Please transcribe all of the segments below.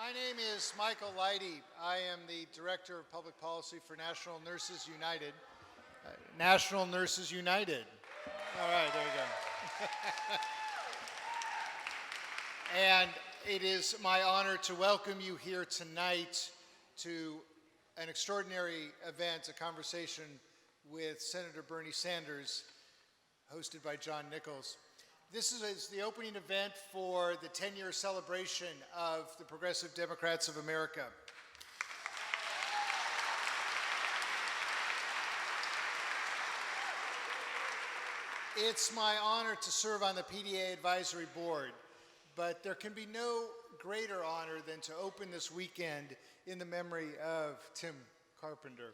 My name is Michael Leidy. I am the Director of Public Policy for National Nurses United. National Nurses United. All right, there you go. And it is my honor to welcome you here tonight to an extraordinary event, a conversation with Senator Bernie Sanders, hosted by John Nichols. This is the opening event for the 10-year celebration of the Progressive Democrats of America. It's my honor to serve on the PDA Advisory Board, but there can be no greater honor than to open this weekend in the memory of Tim Carpenter.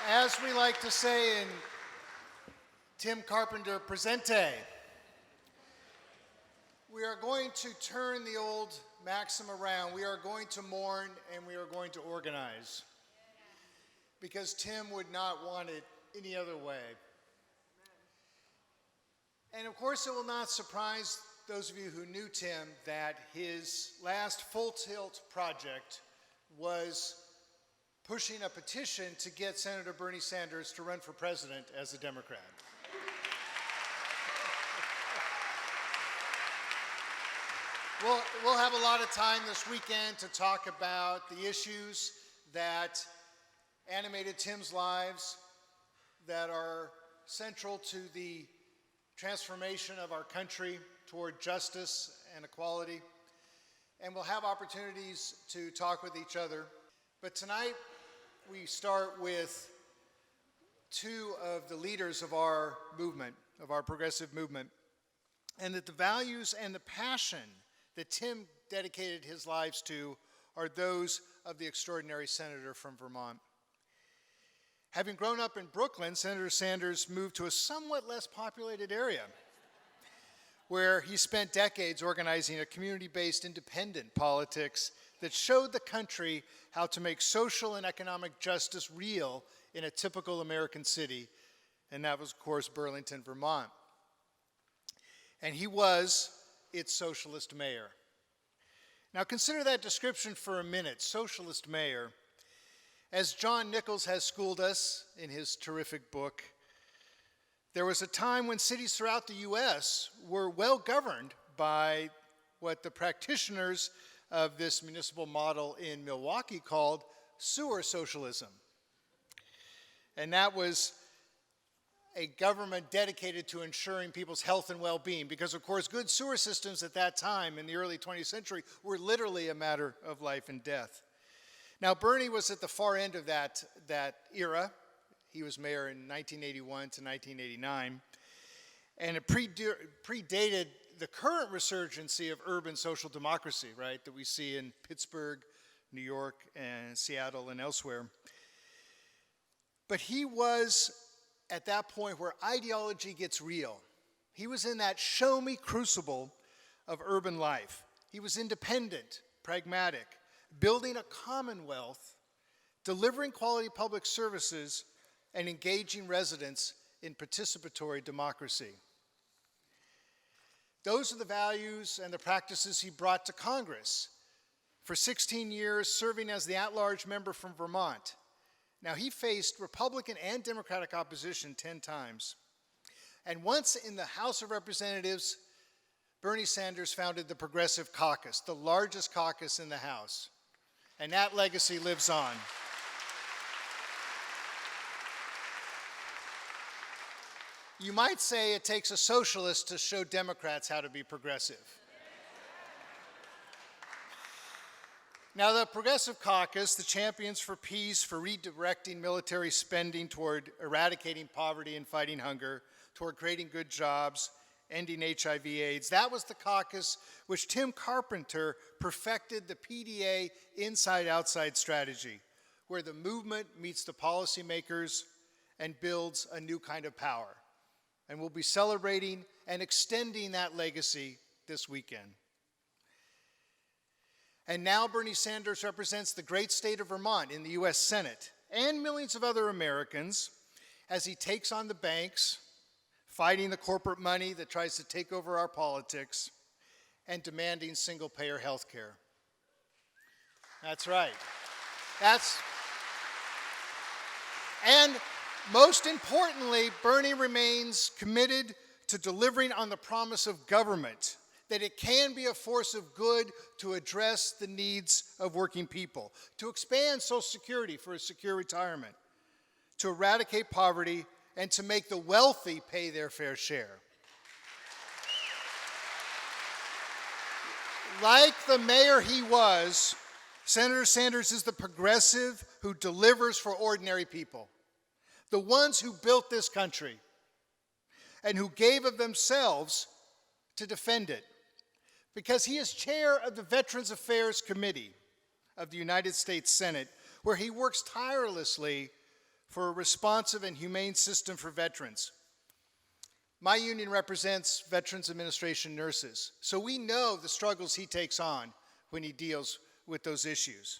As we like to say in Tim Carpenter Presente, we are going to turn the old maxim around. We are going to mourn and we are going to organize. Because Tim would not want it any other way. And of course, it will not surprise those of you who knew Tim that his last full tilt project was pushing a petition to get Senator Bernie Sanders to run for president as a Democrat. We'll have a lot of time this weekend to talk about the issues that animated Tim's lives, that are central to the transformation of our country toward justice and equality. And we'll have opportunities to talk with each other. But tonight, we start with two of the leaders of our movement, of our progressive movement, and that the values and the passion that Tim dedicated his lives to are those of the extraordinary senator from Vermont. Having grown up in Brooklyn, Senator Sanders moved to a somewhat less populated area where he spent decades organizing a community-based independent politics that showed the country how to make social and economic justice real in a typical American city, and that was, of course, Burlington, Vermont. And he was its socialist mayor. Now consider that description for a minute, socialist mayor. As John Nichols has schooled us in his terrific book, there was a time when cities throughout the U.S. were well governed by what the practitioners of this municipal model in Milwaukee called sewer socialism. And that was a government dedicated to ensuring people's health and well-being, because of course good sewer systems at that time in the early 20th century were literally a matter of life and death. Now Bernie was at the far end of that era. He was mayor in 1981 to 1989, and it predated the current resurgency of urban social democracy, right, that we see in Pittsburgh, New York, and Seattle, and elsewhere. But he was at that point where ideology gets real. He was in that show-me crucible of urban life. He was independent, pragmatic, building a commonwealth, delivering quality public services, and engaging residents in participatory democracy. Those are the values and the practices he brought to Congress for 16 years, serving as the at-large member from Vermont. Now, he faced Republican and Democratic opposition 10 times. And once in the House of Representatives, Bernie Sanders founded the Progressive Caucus, the largest caucus in the House. And that legacy lives on. You might say it takes a socialist to show Democrats how to be progressive. Now, the Progressive Caucus, the champions for peace, for redirecting military spending toward eradicating poverty and fighting hunger, toward creating good jobs, ending HIV/AIDS, that was the caucus which Tim Carpenter perfected the PDA inside-outside strategy, where the movement meets the policymakers and builds a new kind of power. And we'll be celebrating and extending that legacy this weekend. And now Bernie Sanders represents the great state of Vermont in the U.S. Senate and millions of other Americans as he takes on the banks, fighting the corporate money that tries to take over our politics, and demanding single-payer health care. That's right. And most importantly, Bernie remains committed to delivering on the promise of government, that it can be a force of good to address the needs of working people, to expand Social Security for a secure retirement, to eradicate poverty, and to make the wealthy pay their fair share. Like the mayor he was, Senator Sanders is the progressive who delivers for ordinary people, the ones who built this country and who gave of themselves to defend it, because he is chair of the Veterans Affairs Committee of the United States Senate, where he works tirelessly for a responsive and humane system for veterans. My union represents Veterans Administration nurses, so we know the struggles he takes on when he deals with those issues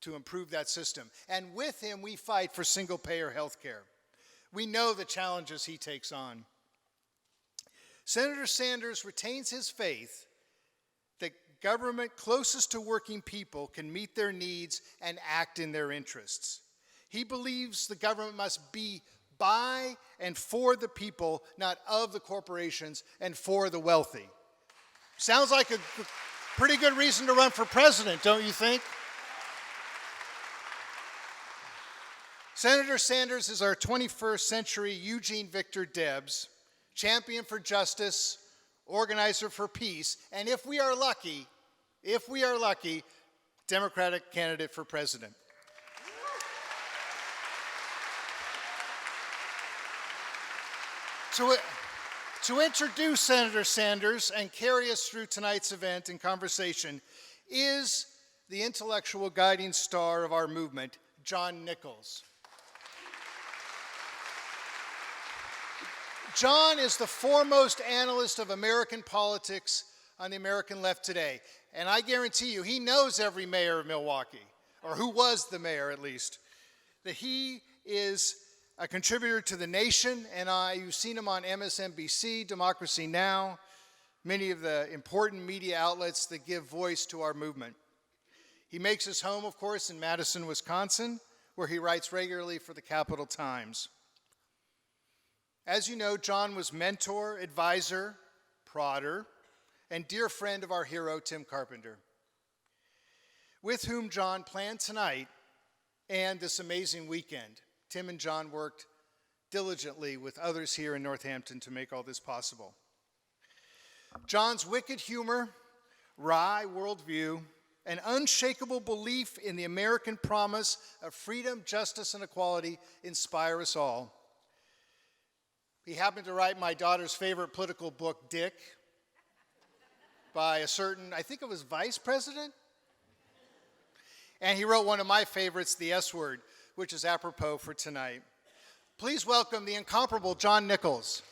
to improve that system. And with him, we fight for single-payer health care. We know the challenges he takes on. Senator Sanders retains his faith that government closest to working people can meet their needs and act in their interests. He believes the government must be by and for the people, not of the corporations and for the wealthy. Sounds like a pretty good reason to run for president, don't you think? Senator Sanders is our 21st century Eugene Victor Debs, champion for justice, organizer for peace, and if we are lucky, Democratic candidate for president. To introduce Senator Sanders and carry us through tonight's event and conversation is the intellectual guiding star of our movement, John Nichols. John is the foremost analyst of American politics on the American left today, and I guarantee you he knows every mayor of Milwaukee, or who was the mayor at least, that he is a contributor to The Nation, and you've seen him on MSNBC, Democracy Now!, many of the important media outlets that give voice to our movement. He makes his home, of course, in Madison, Wisconsin, where he writes regularly for the Capital Times. As you know, John was mentor, advisor, prodder, and dear friend of our hero, Tim Carpenter, with whom John planned tonight and this amazing weekend. Tim and John worked diligently with others here in Northampton to make all this possible. John's wicked humor, wry worldview, and unshakable belief in the American promise of freedom, justice, and equality inspire us all. He happened to write my daughter's favorite political book, Dick, by a certain, I think it was vice president? And he wrote one of my favorites, The S Word, which is apropos for tonight. Please welcome the incomparable John Nichols.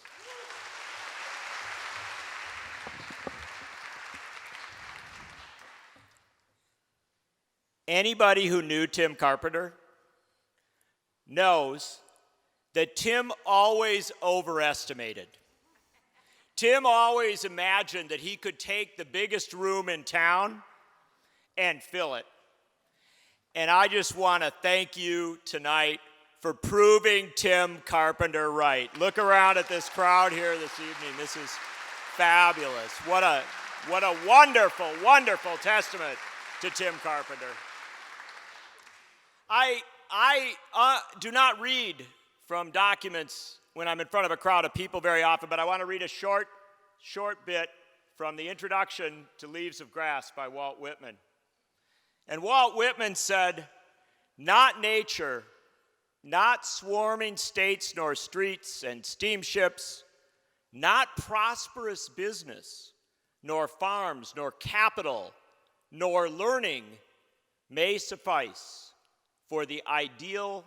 Anybody who knew Tim Carpenter knows that Tim always overestimated. Tim always imagined that he could take the biggest room in town and fill it. And I just want to thank you tonight for proving Tim Carpenter right. Look around at this crowd here this evening. This is fabulous. What a wonderful, wonderful testament to Tim Carpenter. I do not read from documents when I'm in front of a crowd of people very often, but I want to read a short bit from the introduction to Leaves of Grass by Walt Whitman. And Walt Whitman said, "Not nature, not swarming states nor streets and steamships, not prosperous business, nor farms, nor capital, nor learning may suffice for the ideal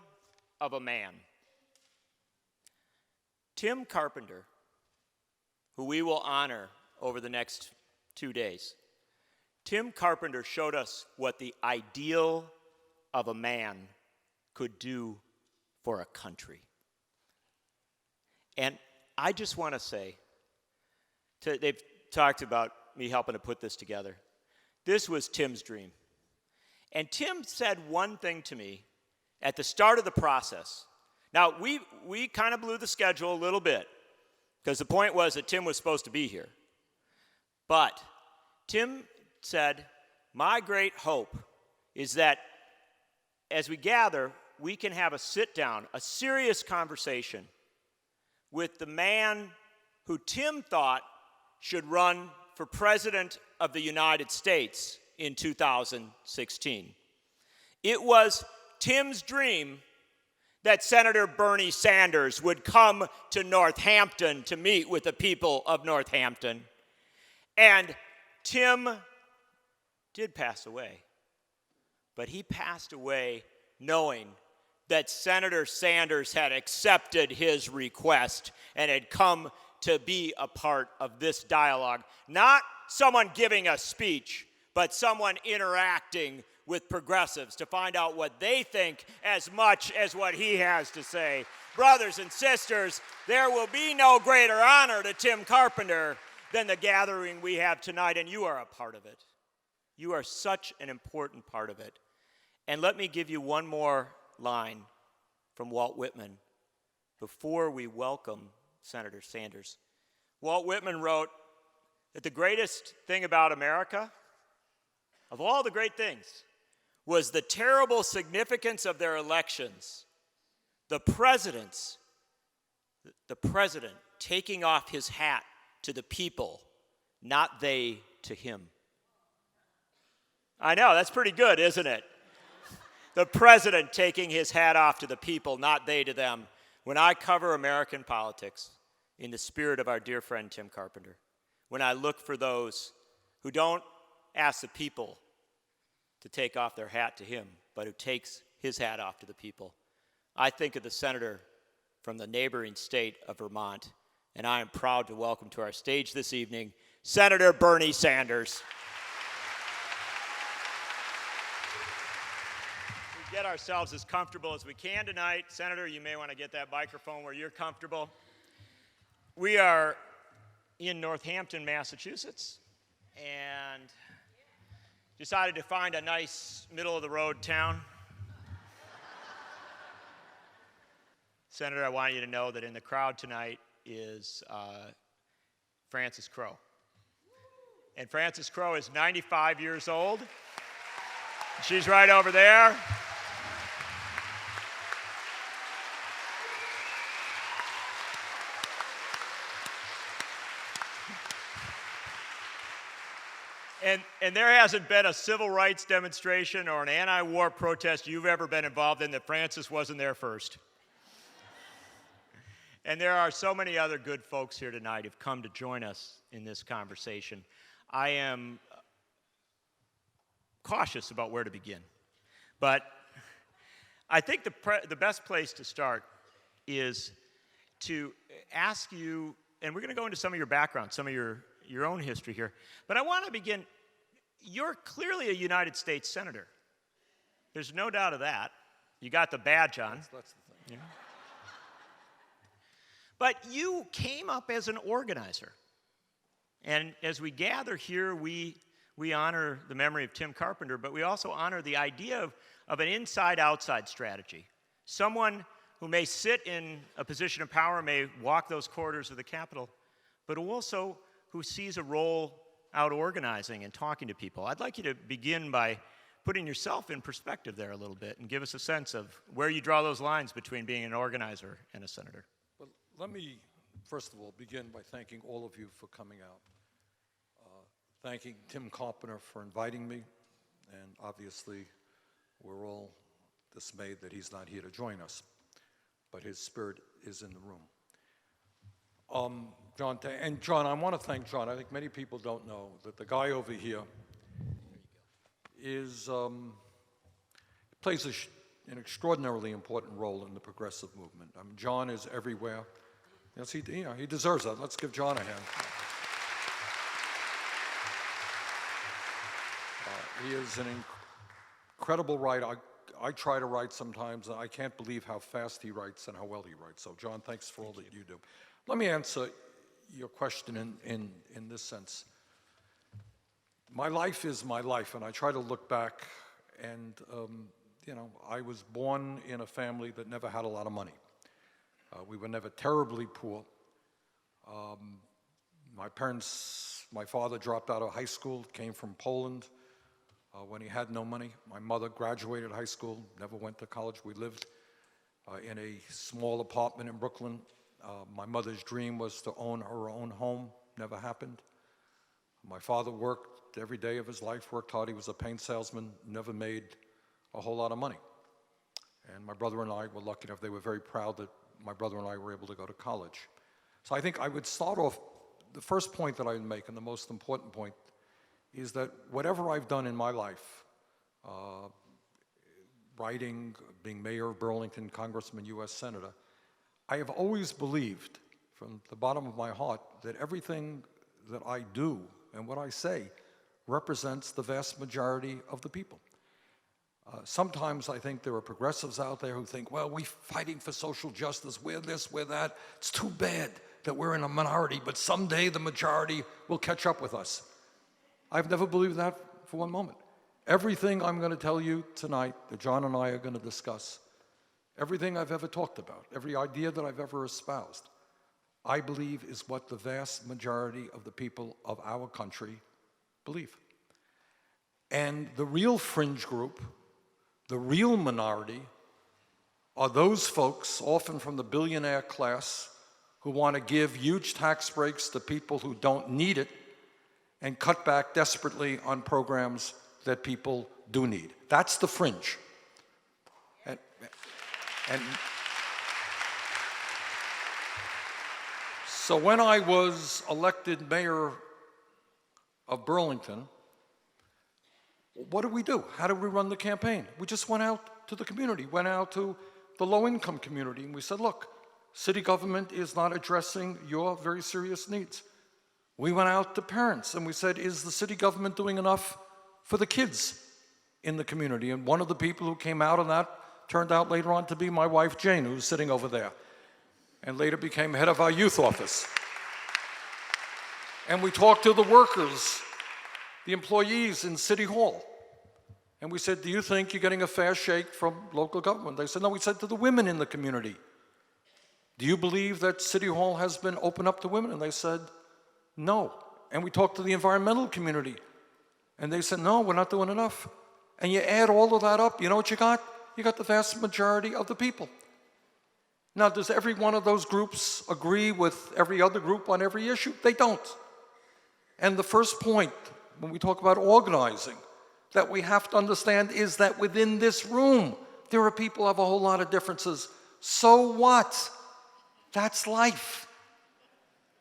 of a man." Tim Carpenter, who we will honor over the next 2 days, Tim Carpenter showed us what the ideal of a man could do for a country. And I just want to say, they've talked about me helping to put this together. This was Tim's dream. And Tim said one thing to me at the start of the process. Now, we kind of blew the schedule a little bit because the point was that Tim was supposed to be here. But Tim said, my great hope is that as we gather, we can have a sit-down, a serious conversation with the man who Tim thought should run for President of the United States in 2016. It was Tim's dream that Senator Bernie Sanders would come to Northampton to meet with the people of Northampton. And Tim did pass away. But he passed away knowing that Senator Sanders had accepted his request and had come to be a part of this dialogue. Not someone giving a speech, but someone interacting with progressives to find out what they think as much as what he has to say. Brothers and sisters, there will be no greater honor to Tim Carpenter than the gathering we have tonight, and you are a part of it. You are such an important part of it. And let me give you one more line from Walt Whitman before we welcome Senator Sanders. Walt Whitman wrote that the greatest thing about America, of all the great things, was the terrible significance of their elections. The president taking off his hat to the people, not they to him. I know, that's pretty good, isn't it? The president taking his hat off to the people, not they to them. When I cover American politics in the spirit of our dear friend Tim Carpenter, when I look for those who don't ask the people to take off their hat to him, but who takes his hat off to the people, I think of the senator from the neighboring state of Vermont, and I am proud to welcome to our stage this evening, Senator Bernie Sanders. We get ourselves as comfortable as we can tonight. Senator, you may want to get that microphone where you're comfortable. We are in Northampton, Massachusetts, and decided to find a nice middle-of-the-road town. Senator, I want you to know that in the crowd tonight is Frances Crowe. And Frances Crowe is 95 years old. She's right over there. And there hasn't been a civil rights demonstration or an anti-war protest you've ever been involved in that Frances wasn't there first. And there are so many other good folks here tonight who've come to join us in this conversation. I am cautious about where to begin. But I think the best place to start is to ask you, and we're going to go into some of your background, some of your own history here. But I want to begin, you're clearly a United States Senator. There's no doubt of that. You got the badge on. That's the thing. You know? But you came up as an organizer. And as we gather here, we honor the memory of Tim Carpenter, but we also honor the idea of an inside-outside strategy. Someone who may sit in a position of power, may walk those corridors of the Capitol, but also who sees a role out organizing and talking to people. I'd like you to begin by putting yourself in perspective there a little bit and give us a sense of where you draw those lines between being an organizer and a senator. Well, let me, first of all, begin by thanking all of you for coming out. Thanking Tim Carpenter for inviting me, and obviously we're all dismayed that he's not here to join us, but his spirit is in the room. John, I want to thank John. I think many people don't know that the guy over here is plays an extraordinarily important role in the progressive movement. I mean, John is everywhere. Yes, he deserves that. Let's give John a hand. He is an incredible writer. I try to write sometimes, and I can't believe how fast he writes and how well he writes. So, John, thanks for all that you do. Let me answer your question in this sense. My life is my life, and I try to look back, and, you know, I was born in a family that never had a lot of money. We were never terribly poor. My father dropped out of high school, came from Poland when he had no money. My mother graduated high school, never went to college. We lived in a small apartment in Brooklyn. My mother's dream was to own her own home, never happened. My father worked every day of his life, worked hard. He was a paint salesman, never made a whole lot of money. And my brother and I were lucky enough, they were very proud that my brother and I were able to go to college. So I think I would start off, the first point that I would make, and the most important point, is that whatever I've done in my life, writing, being mayor of Burlington, congressman, U.S. senator, I have always believed from the bottom of my heart that everything that I do and what I say represents the vast majority of the people. Sometimes I think there are progressives out there who think, well, we're fighting for social justice, we're this, we're that. It's too bad that we're in a minority, but someday the majority will catch up with us. I've never believed that for one moment. Everything I'm going to tell you tonight that John and I are going to discuss, everything I've ever talked about, every idea that I've ever espoused, I believe is what the vast majority of the people of our country believe. And the real fringe group, the real minority, are those folks, often from the billionaire class, who want to give huge tax breaks to people who don't need it and cut back desperately on programs that people do need. That's the fringe. And so when I was elected mayor of Burlington, what did we do? How did we run the campaign? We just went out to the community, went out to the low-income community, and we said, look, city government is not addressing your very serious needs. We went out to parents and we said, is the city government doing enough for the kids in the community? And one of the people who came out on that turned out later on to be my wife, Jane, who's sitting over there, and later became head of our youth office. And we talked to the workers, the employees in City Hall. And we said, do you think you're getting a fair shake from local government? They said, no. We said to the women in the community, do you believe that City Hall has been opened up to women? And they said, no. And we talked to the environmental community, and they said, no, we're not doing enough. And you add all of that up, you know what you got? You got the vast majority of the people. Now, does every one of those groups agree with every other group on every issue? They don't. And the first point, when we talk about organizing, that we have to understand is that within this room, there are people who have a whole lot of differences. So what? That's life.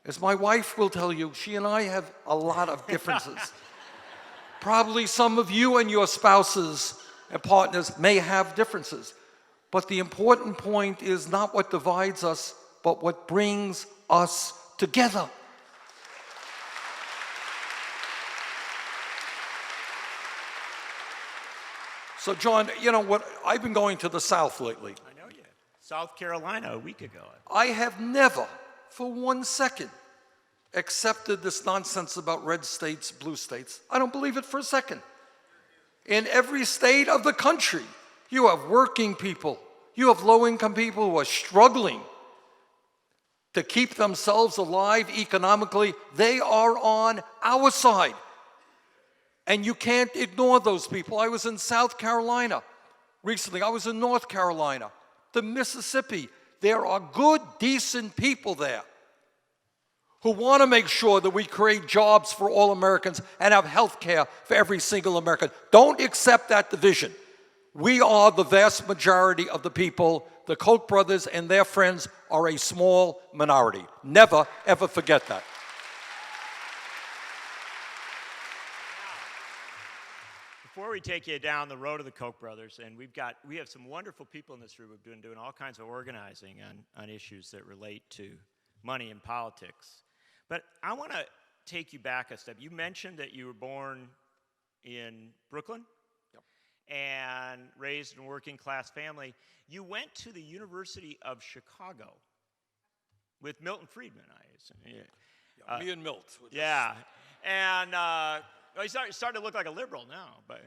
As my wife will tell you, she and I have a lot of differences. Probably some of you and your spouses and partners may have differences. But the important point is not what divides us, but what brings us together. So, John, you know what? I've been going to the South lately. I know you. South Carolina a week ago. I have never, for 1 second, accepted this nonsense about red states, blue states. I don't believe it for a second. In every state of the country, you have working people, you have low-income people who are struggling to keep themselves alive economically. They are on our side. And you can't ignore those people. I was in South Carolina recently. I was in North Carolina, the Mississippi. There are good, decent people there who want to make sure that we create jobs for all Americans and have health care for every single American. Don't accept that division. We are the vast majority of the people. The Koch brothers and their friends are a small minority. Never, ever forget that. Before we take you down the road of the Koch brothers, and we have some wonderful people in this room who've been doing all kinds of organizing on issues that relate to money and politics. But I want to take you back a step. You mentioned that you were born in Brooklyn. Yep. and raised in a working class family. You went to the University of Chicago with Milton Friedman, I assume. Yeah. Me and Milt. Yeah, and well, he's starting to look like a liberal now. But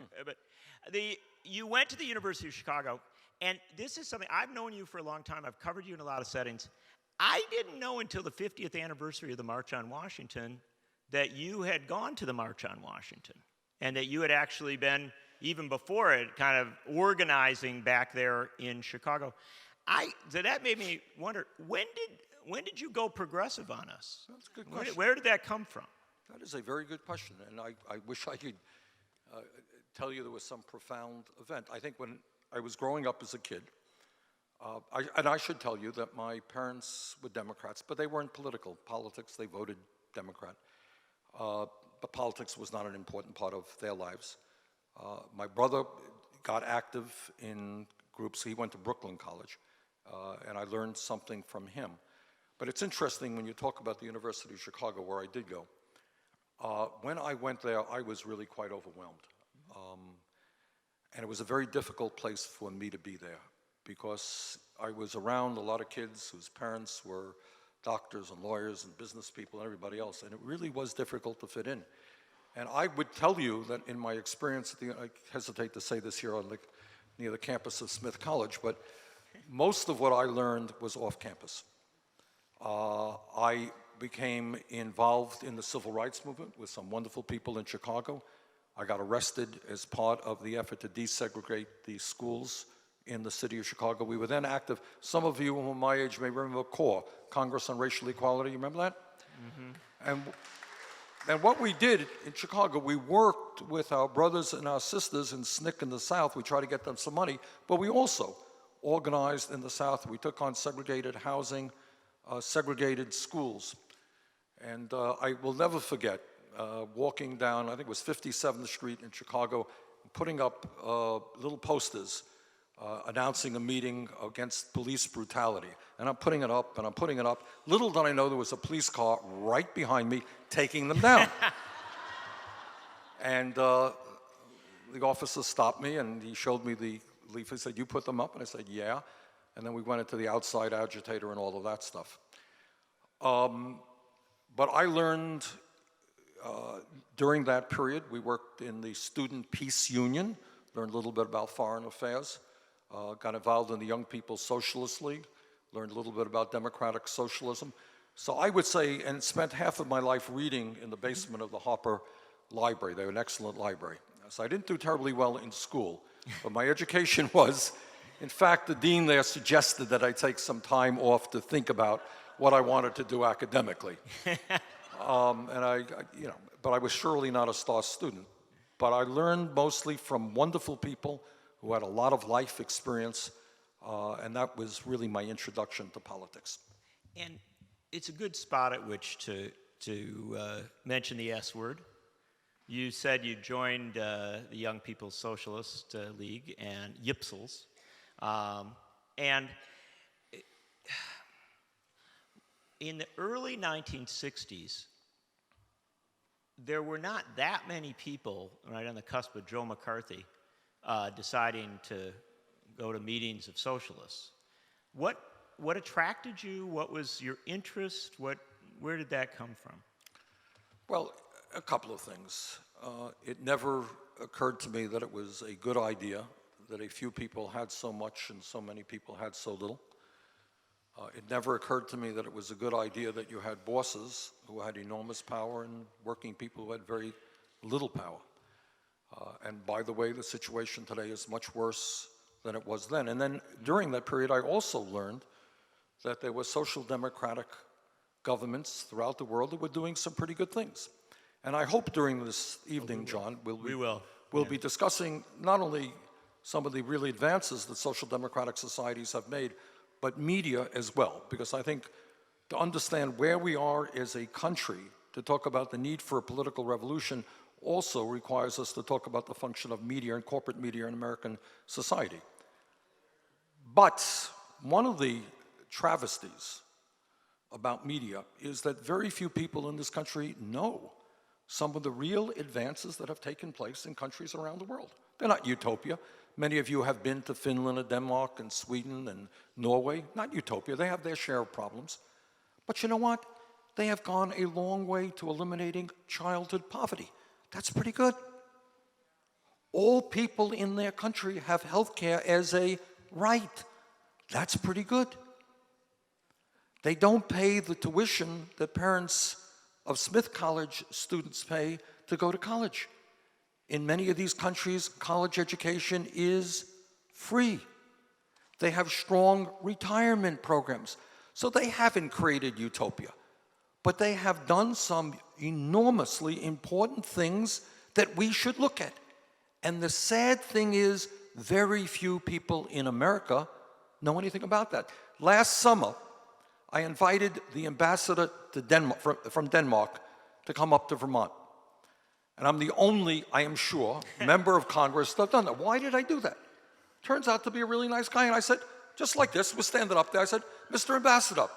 you went to the University of Chicago, and this is something I've known you for a long time. I've covered you in a lot of settings. I didn't know until the 50th anniversary of the March on Washington that you had gone to the March on Washington, and that you had actually been, even before it, kind of organizing back there in Chicago. So that made me wonder, when did you go progressive on us? That's a good question. Where did that come from? That is a very good question, and I wish I could tell you there was some profound event. I think when I was growing up as a kid, and I should tell you that my parents were Democrats, but they weren't politics. They voted Democrat. But politics was not an important part of their lives. My brother got active in groups. He went to Brooklyn College, and I learned something from him. But it's interesting when you talk about the University of Chicago, where I did go. When I went there, I was really quite overwhelmed. And it was a very difficult place for me to be there, because I was around a lot of kids whose parents were doctors and lawyers and business people and everybody else, and it really was difficult to fit in. And I would tell you that in my experience, I hesitate to say this here near the campus of Smith College, but most of what I learned was off campus. I became involved in the civil rights movement with some wonderful people in Chicago. I got arrested as part of the effort to desegregate the schools in the city of Chicago. We were then active. Some of you who are my age may remember CORE, Congress on Racial Equality. You remember that? Mm-hmm. And what we did in Chicago, we worked with our brothers and our sisters in SNCC in the South. We tried to get them some money, but we also organized in the South. We took on segregated housing, segregated schools. And I will never forget walking down, I think it was 57th Street in Chicago, putting up little posters announcing a meeting against police brutality. And I'm putting it up, and I'm putting it up. Little did I know there was a police car right behind me taking them down. And the officer stopped me, and he showed me the leaf. He said, "You put them up?" And I said, "Yeah." And then we went into the outside agitator and all of that stuff. But I learned during that period, we worked in the Student Peace Union, learned a little bit about foreign affairs, got involved in the Young People's Socialist League, learned a little bit about democratic socialism. So I would say, and spent half of my life reading in the basement of the Harper Library. They were an excellent library. So I didn't do terribly well in school, but my education was, in fact, the dean there suggested that I take some time off to think about what I wanted to do academically. But I was surely not a star student. But I learned mostly from wonderful people who had a lot of life experience, and that was really my introduction to politics. And it's a good spot at which to mention the S word. You said you joined the Young People's Socialist League and YPSLs. And in the early 1960s, there were not that many people right on the cusp of Joe McCarthy deciding to go to meetings of socialists. What attracted you? What was your interest? Where did that come from? Well, a couple of things. It never occurred to me that it was a good idea that a few people had so much and so many people had so little. It never occurred to me that it was a good idea that you had bosses who had enormous power and working people who had very little power. And by the way, the situation today is much worse than it was then. And then during that period, I also learned that there were social democratic governments throughout the world that were doing some pretty good things. And I hope during this evening, John, we'll be discussing not only some of the really advances that social democratic societies have made, but media as well, because I think to understand where we are as a country, to talk about the need for a political revolution also requires us to talk about the function of media and corporate media in American society. But one of the travesties about media is that very few people in this country know some of the real advances that have taken place in countries around the world. They're not utopia. Many of you have been to Finland and Denmark and Sweden and Norway. Not utopia. They have their share of problems. But you know what? They have gone a long way to eliminating childhood poverty. That's pretty good. All people in their country have health care as a right. That's pretty good. They don't pay the tuition that parents of Smith College students pay to go to college. In many of these countries, college education is free. They have strong retirement programs. So they haven't created utopia, but they have done some enormously important things that we should look at. And the sad thing is, very few people in America know anything about that. Last summer, I invited the ambassador to Denmark, from Denmark to come up to Vermont. And I'm the only, I am sure, member of Congress that have done that. Why did I do that? Turns out to be a really nice guy. And I said, just like this, we're standing up there. I said, Mr. Ambassador.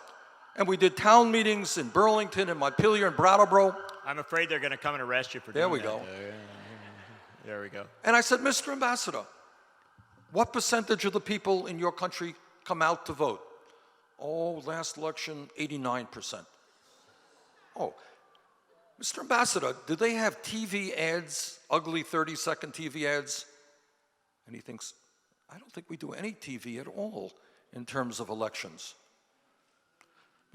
And we did town meetings in Burlington and Montpelier and Brattleboro. I'm afraid they're going to come and arrest you for There doing we that. go. There we go. And I said, Mr. Ambassador, what percentage of the people in your country come out to vote? Oh, last election, 89%. Oh, Mr. Ambassador, do they have TV ads, ugly 30-second TV ads? And he thinks, I don't think we do any TV at all in terms of elections.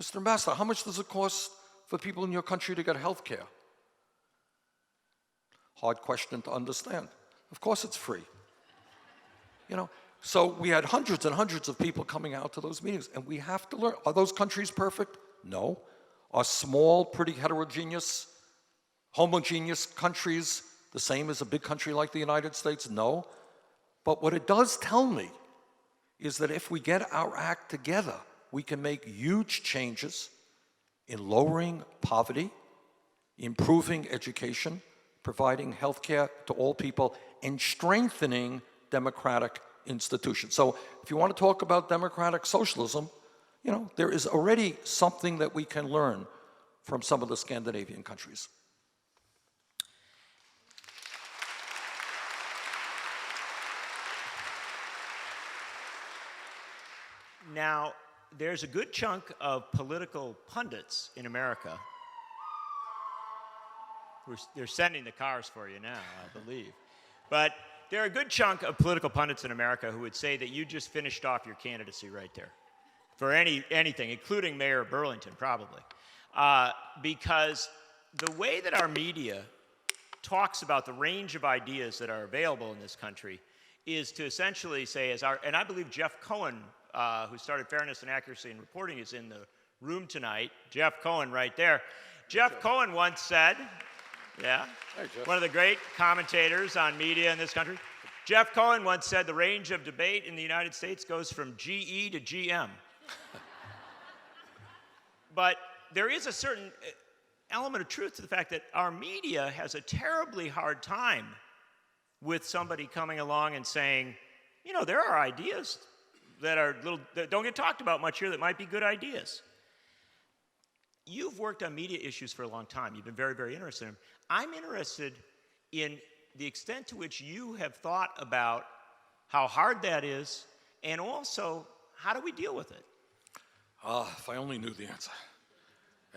Mr. Ambassador, how much does it cost for people in your country to get health care? Hard question to understand. Of course it's free. You know, so we had hundreds and hundreds of people coming out to those meetings, and we have to learn. Are those countries perfect? No. Are small, pretty heterogeneous, homogeneous countries the same as a big country like the United States? No. But what it does tell me is that if we get our act together, we can make huge changes in lowering poverty, improving education, providing health care to all people, and strengthening democratic institutions. So if you want to talk about democratic socialism, you know, there is already something that we can learn from some of the Scandinavian countries. Now, there's a good chunk of political pundits in America. They're sending the cars for you now, I believe. But there are a good chunk of political pundits in America who would say that you just finished off your candidacy right there for anything, including Mayor of Burlington, probably. Because the way that our media talks about the range of ideas that are available in this country is to essentially say, and I believe Jeff Cohen, who started Fairness and Accuracy in Reporting, is in the room tonight. Jeff Cohen right there. Jeff Cohen once said, yeah, one of the great commentators on media in this country. Jeff Cohen once said the range of debate in the United States goes from GE to GM. But there is a certain element of truth to the fact that our media has a terribly hard time with somebody coming along and saying, you know, there are ideas that don't get talked about much here that might be good ideas. You've worked on media issues for a long time. You've been very, very interested in them. I'm interested in the extent to which you have thought about how hard that is, and also, how do we deal with it? If I only knew the answer.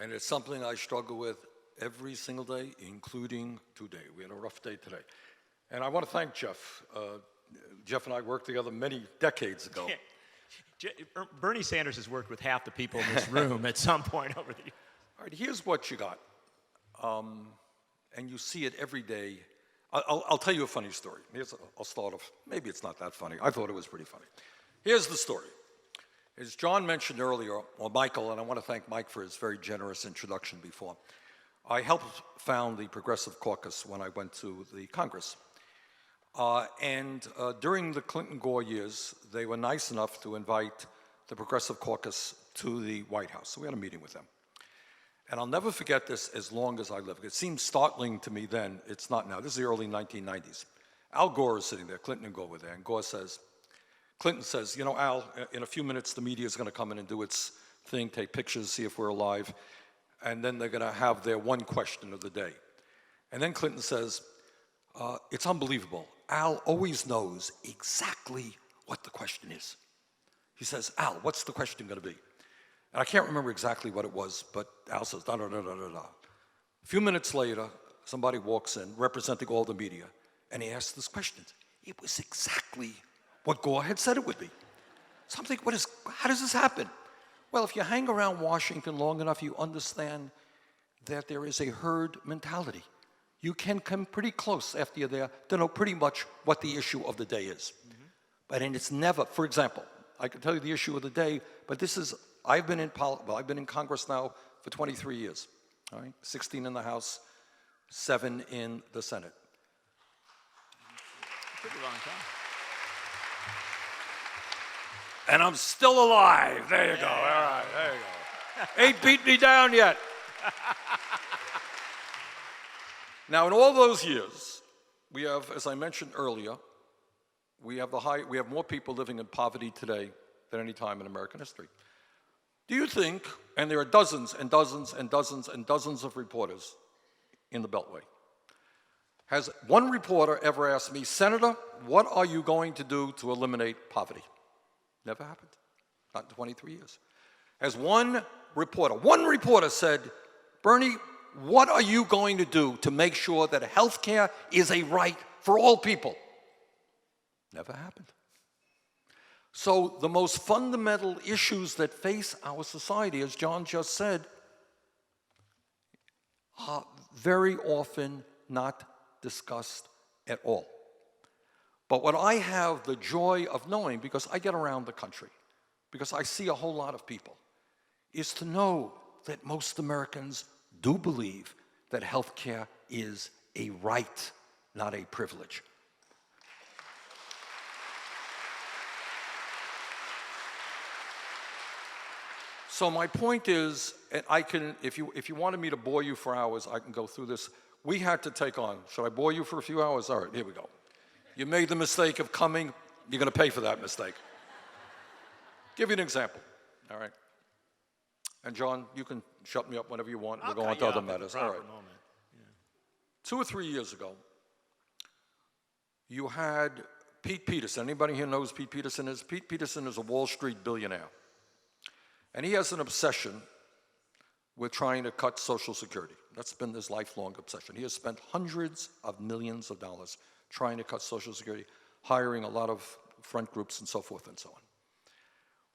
And it's something I struggle with every single day, including today. We had a rough day today. And I want to thank Jeff. Jeff and I worked together many decades ago. Bernie Sanders has worked with half the people in this room at some point over the years. All right, here's what you got. And you see it every day. I'll tell you a funny story. I'll start off. Maybe it's not that funny. I thought it was pretty funny. Here's the story. As John mentioned earlier, or Michael, and I want to thank Mike for his very generous introduction before, I helped found the Progressive Caucus when I went to the Congress. During the Clinton-Gore years, they were nice enough to invite the Progressive Caucus to the White House. So we had a meeting with them. And I'll never forget this as long as I live. It seemed startling to me then. It's not now. This is the early 1990s. Al Gore is sitting there. Clinton and Gore were there. And Clinton says, you know, Al, in a few minutes, the media is going to come in and do its thing, take pictures, see if we're alive. And then they're going to have their one question of the day. And then Clinton says, it's unbelievable. Al always knows exactly what the question is. He says, Al, what's the question going to be? And I can't remember exactly what it was, but Al says, da da da da da da. A few minutes later, somebody walks in representing all the media, and he asks this question. It was exactly what Gore had said it would be. So I'm thinking, how does this happen? Well, if you hang around Washington long enough, you understand that there is a herd mentality. You can come pretty close after you're there to know pretty much what the issue of the day is. But and it's never, for example, I can tell you the issue of the day, but this is, I've been in Congress now for 23 years, all right? 16 in the House, 7 in the Senate. Pretty long time. And I'm still alive. There you go. All right, there you go. Ain't beat me down yet. Now, in all those years, we have, as I mentioned earlier, we have more people living in poverty today than any time in American history. Do you think, and there are dozens and dozens and dozens and dozens of reporters in the Beltway, has one reporter ever asked me, Senator, what are you going to do to eliminate poverty? Never happened, not in 23 years. Has one reporter said, Bernie, what are you going to do to make sure that health care is a right for all people? Never happened. So the most fundamental issues that face our society, as John just said, are very often not discussed at all. But what I have the joy of knowing, because I get around the country, because I see a whole lot of people, is to know that most Americans do believe that health care is a right, not a privilege. So my point is, and I can, if you wanted me to bore you for hours, I can go through this. We had to take on, should I bore you for a few hours? All right, here we go. You made the mistake of coming, you're going to pay for that mistake. Give you an example, all right? And John, you can shut me up whenever you want. We'll go on to other matters. All right. 2 or 3 years ago, you had Pete Peterson. Anybody here knows Pete Peterson is? Pete Peterson is a Wall Street billionaire. And he has an obsession with trying to cut Social Security. That's been his lifelong obsession. He has spent hundreds of millions of dollars trying to cut Social Security, hiring a lot of front groups and so forth and so on.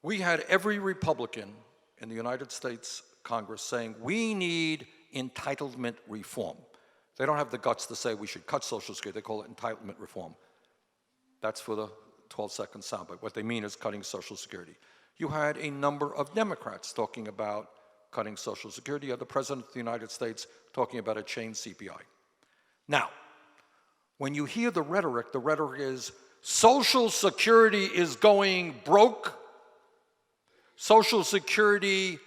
We had every Republican in the United States Congress saying, we need entitlement reform. They don't have the guts to say we should cut Social Security. They call it entitlement reform. That's for the 12-second soundbite. What they mean is cutting Social Security. You had a number of Democrats talking about cutting Social Security. You had the President of the United States talking about a chain CPI. Now, when you hear the rhetoric is Social Security is going broke. Social Security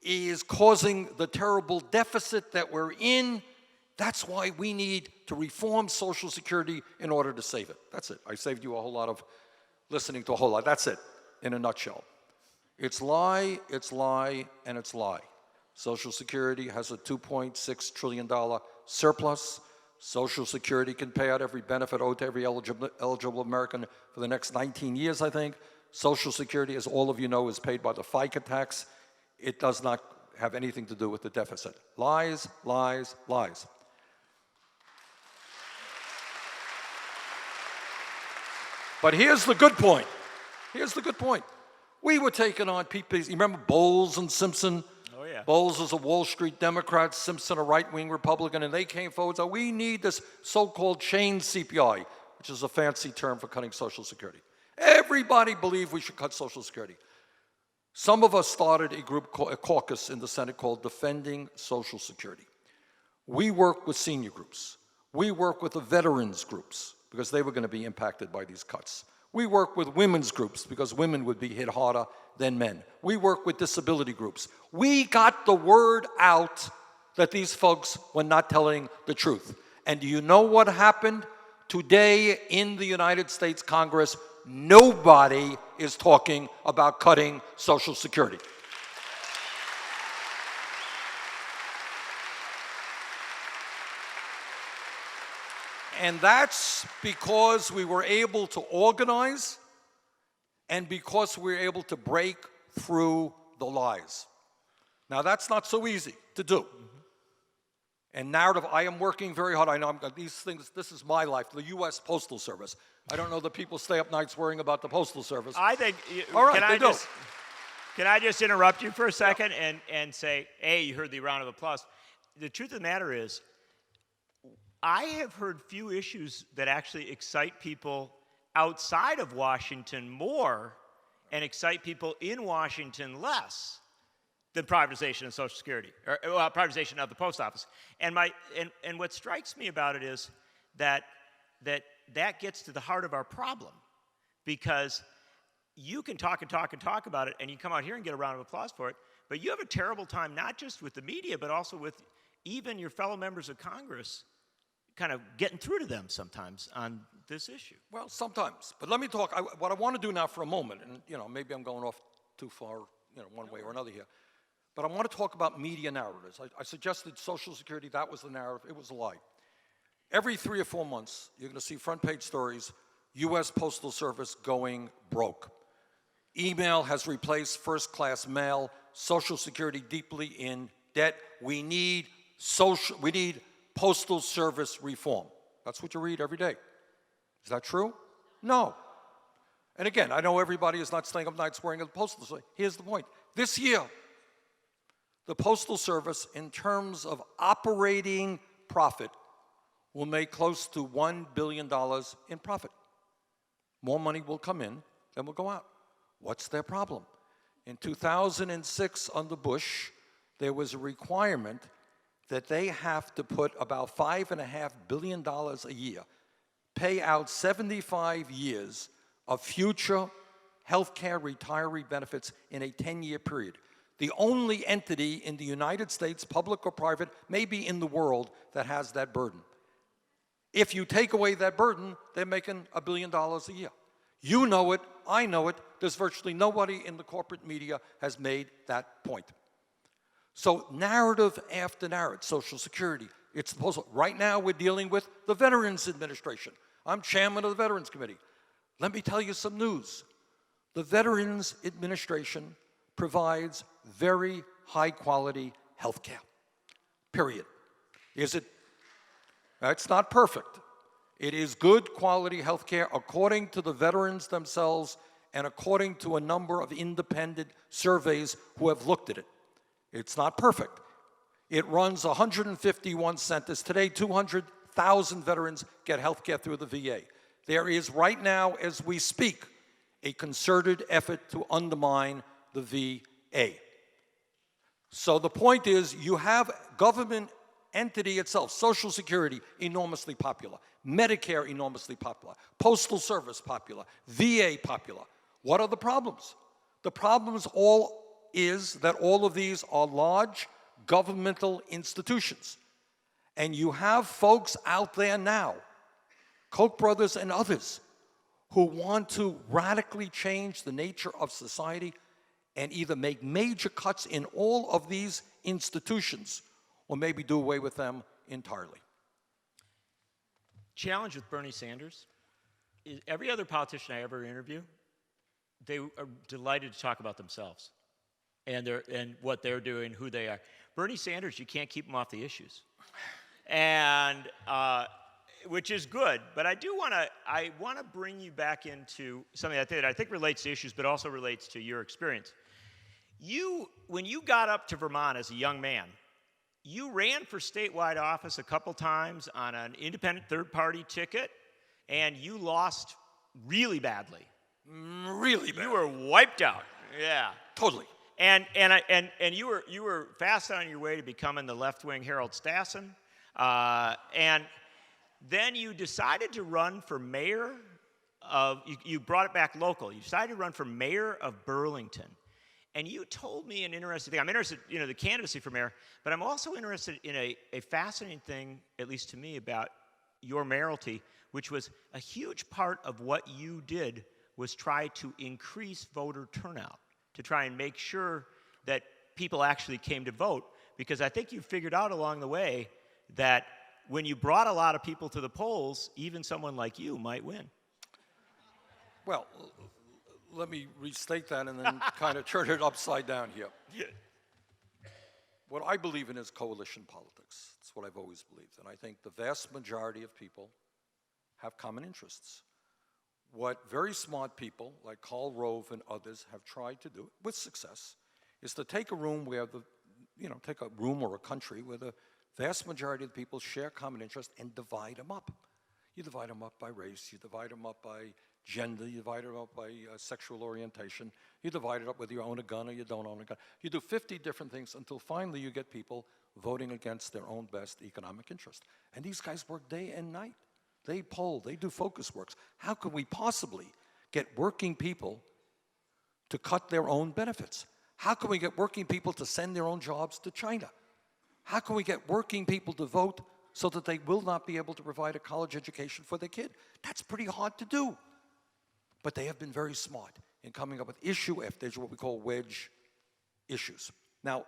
is causing the terrible deficit that we're in. That's why we need to reform Social Security in order to save it. That's it. I saved you a whole lot of listening to a whole lot. That's it, in a nutshell. It's lie, and it's lie. Social Security has a $2.6 trillion surplus. Social Security can pay out every benefit owed to every eligible American for the next 19 years, I think. Social Security, as all of you know, is paid by the FICA tax. It does not have anything to do with the deficit. Lies, lies, lies. But here's the good point. Here's the good point. We were taking on Pete Peterson. You remember Bowles and Simpson? Oh, yeah. Bowles is a Wall Street Democrat, Simpson a right-wing Republican, and they came forward and said, we need this so-called chain CPI, which is a fancy term for cutting Social Security. Everybody believed we should cut Social Security. Some of us started a caucus in the Senate called Defending Social Security. We worked with senior groups. We worked with the veterans groups because they were going to be impacted by these cuts. We work with women's groups because women would be hit harder than men. We work with disability groups. We got the word out that these folks were not telling the truth. And do you know what happened? Today in the United States Congress, nobody is talking about cutting Social Security. And that's because we were able to organize and because we were able to break through the lies. Now, that's not so easy to do. And narrative, I am working very hard. I know these things, this is my life, the U.S. Postal Service. I don't know that people stay up nights worrying about the Postal Service. I think, All right, they do. Can I just interrupt you for a second and say, A, you heard the round of applause. The truth of the matter is, I have heard few issues that actually excite people outside of Washington more and excite people in Washington less than privatization of Social Security, or privatization of the post office. And what strikes me about it is that gets to the heart of our problem, because you can talk and talk and talk about it, and you come out here and get a round of applause for it, but you have a terrible time not just with the media, but also with even your fellow members of Congress kind of getting through to them sometimes on this issue. Well, sometimes. But let me talk. What I want to do now for a moment, and maybe I'm going off too far, one way or another here, but I want to talk about media narratives. I suggested Social Security, that was the narrative. It was a lie. Every 3 or 4 months, you're going to see front page stories, U.S. Postal Service going broke. Email has replaced first-class mail. Social Security deeply in debt. We need Postal Service reform. That's what you read every day. Is that true? No. And again, I know everybody is not staying up nights worrying about the Postal Service. Here's the point. This year, the Postal Service, in terms of operating profit, will make close to $1 billion in profit. More money will come in than will go out. What's their problem? In 2006, under Bush, there was a requirement that they have to put about $5.5 billion a year, pay out 75 years of future healthcare retiree benefits in a 10-year period. The only entity in the United States, public or private, maybe in the world, that has that burden. If you take away that burden, they're making $1 billion a year. You know it, I know it, there's virtually nobody in the corporate media has made that point. So narrative after narrative, Social Security, it's the postal. Right now we're dealing with the Veterans Administration. I'm chairman of the Veterans Committee. Let me tell you some news. The Veterans Administration provides very high quality health care, period. Is it? It's not perfect. It is good quality health care according to the veterans themselves and according to a number of independent surveys who have looked at it. It's not perfect. It runs 151 centers. Today, 200,000 veterans get health care through the VA. There is right now, as we speak, a concerted effort to undermine the VA. So the point is, you have government entity itself, Social Security, enormously popular, Medicare, enormously popular, Postal Service, popular, VA, popular. What are the problems? The problems is that all of these are large governmental institutions. And you have folks out there now, Koch brothers and others, who want to radically change the nature of society and either make major cuts in all of these institutions or maybe do away with them entirely. Challenge with Bernie Sanders is every other politician I ever interview, they are delighted to talk about themselves and what they're doing, who they are. Bernie Sanders, you can't keep him off the issues, and which is good. But I want to bring you back into something that I think relates to issues, but also relates to your experience. When you got up to Vermont as a young man, you ran for statewide office a couple times on an independent third-party ticket, and you lost really badly. Really bad. You were wiped out. Yeah. Totally. And you were fast on your way to becoming the left-wing Harold Stassen, and then you decided to run for mayor of. You brought it back local. You decided to run for mayor of Burlington. And you told me an interesting thing. I'm interested, the candidacy for mayor, but I'm also interested in a fascinating thing, at least to me, about your mayoralty, which was a huge part of what you did was try to increase voter turnout, to try and make sure that people actually came to vote, because I think you figured out along the way that when you brought a lot of people to the polls, even someone like you might win. Well, let me restate that and then kind of turn it upside down here. What I believe in is coalition politics. It's what I've always believed. And I think the vast majority of people have common interests. What very smart people like Karl Rove and others have tried to do, with success, is to take a room where take a room or a country where the vast majority of the people share common interests and divide them up. You divide them up by race, you divide them up by gender, you divide them up by sexual orientation, you divide it up whether you own a gun or you don't own a gun. You do 50 different things until finally you get people voting against their own best economic interest. And these guys work day and night. They poll, they do focus groups. How could we possibly get working people to cut their own benefits? How can we get working people to send their own jobs to China? How can we get working people to vote so that they will not be able to provide a college education for their kid? That's pretty hard to do. But they have been very smart in coming up with issue after issue, what we call wedge issues. Now,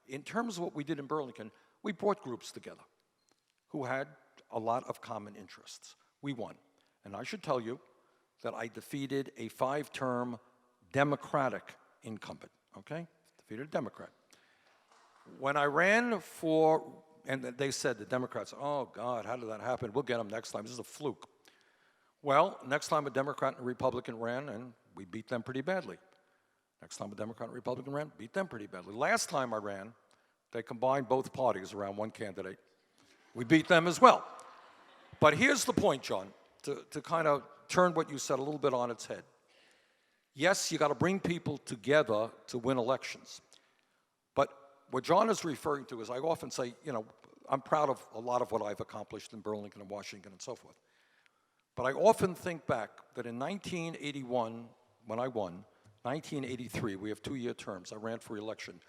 in terms of what we did in Burlington, we brought groups together who had a lot of common interests. We won. And I should tell you that I defeated a 5-term Democratic incumbent, okay? Defeated a Democrat. When I ran for, and they said, the Democrats, oh God, how did that happen? We'll get them next time. This is a fluke. Well, next time a Democrat and a Republican ran, and we beat them pretty badly. Next time a Democrat and a Republican ran, beat them pretty badly. Last time I ran, they combined both parties around one candidate. We beat them as well. But here's the point, John, to kind of turn what you said a little bit on its head. Yes, you got to bring people together to win elections. But what John is referring to is, I often say, I'm proud of a lot of what I've accomplished in Burlington and Washington and so forth. But I often think back that in 1981, when I won, 1983, we have 2-year terms, I ran for election,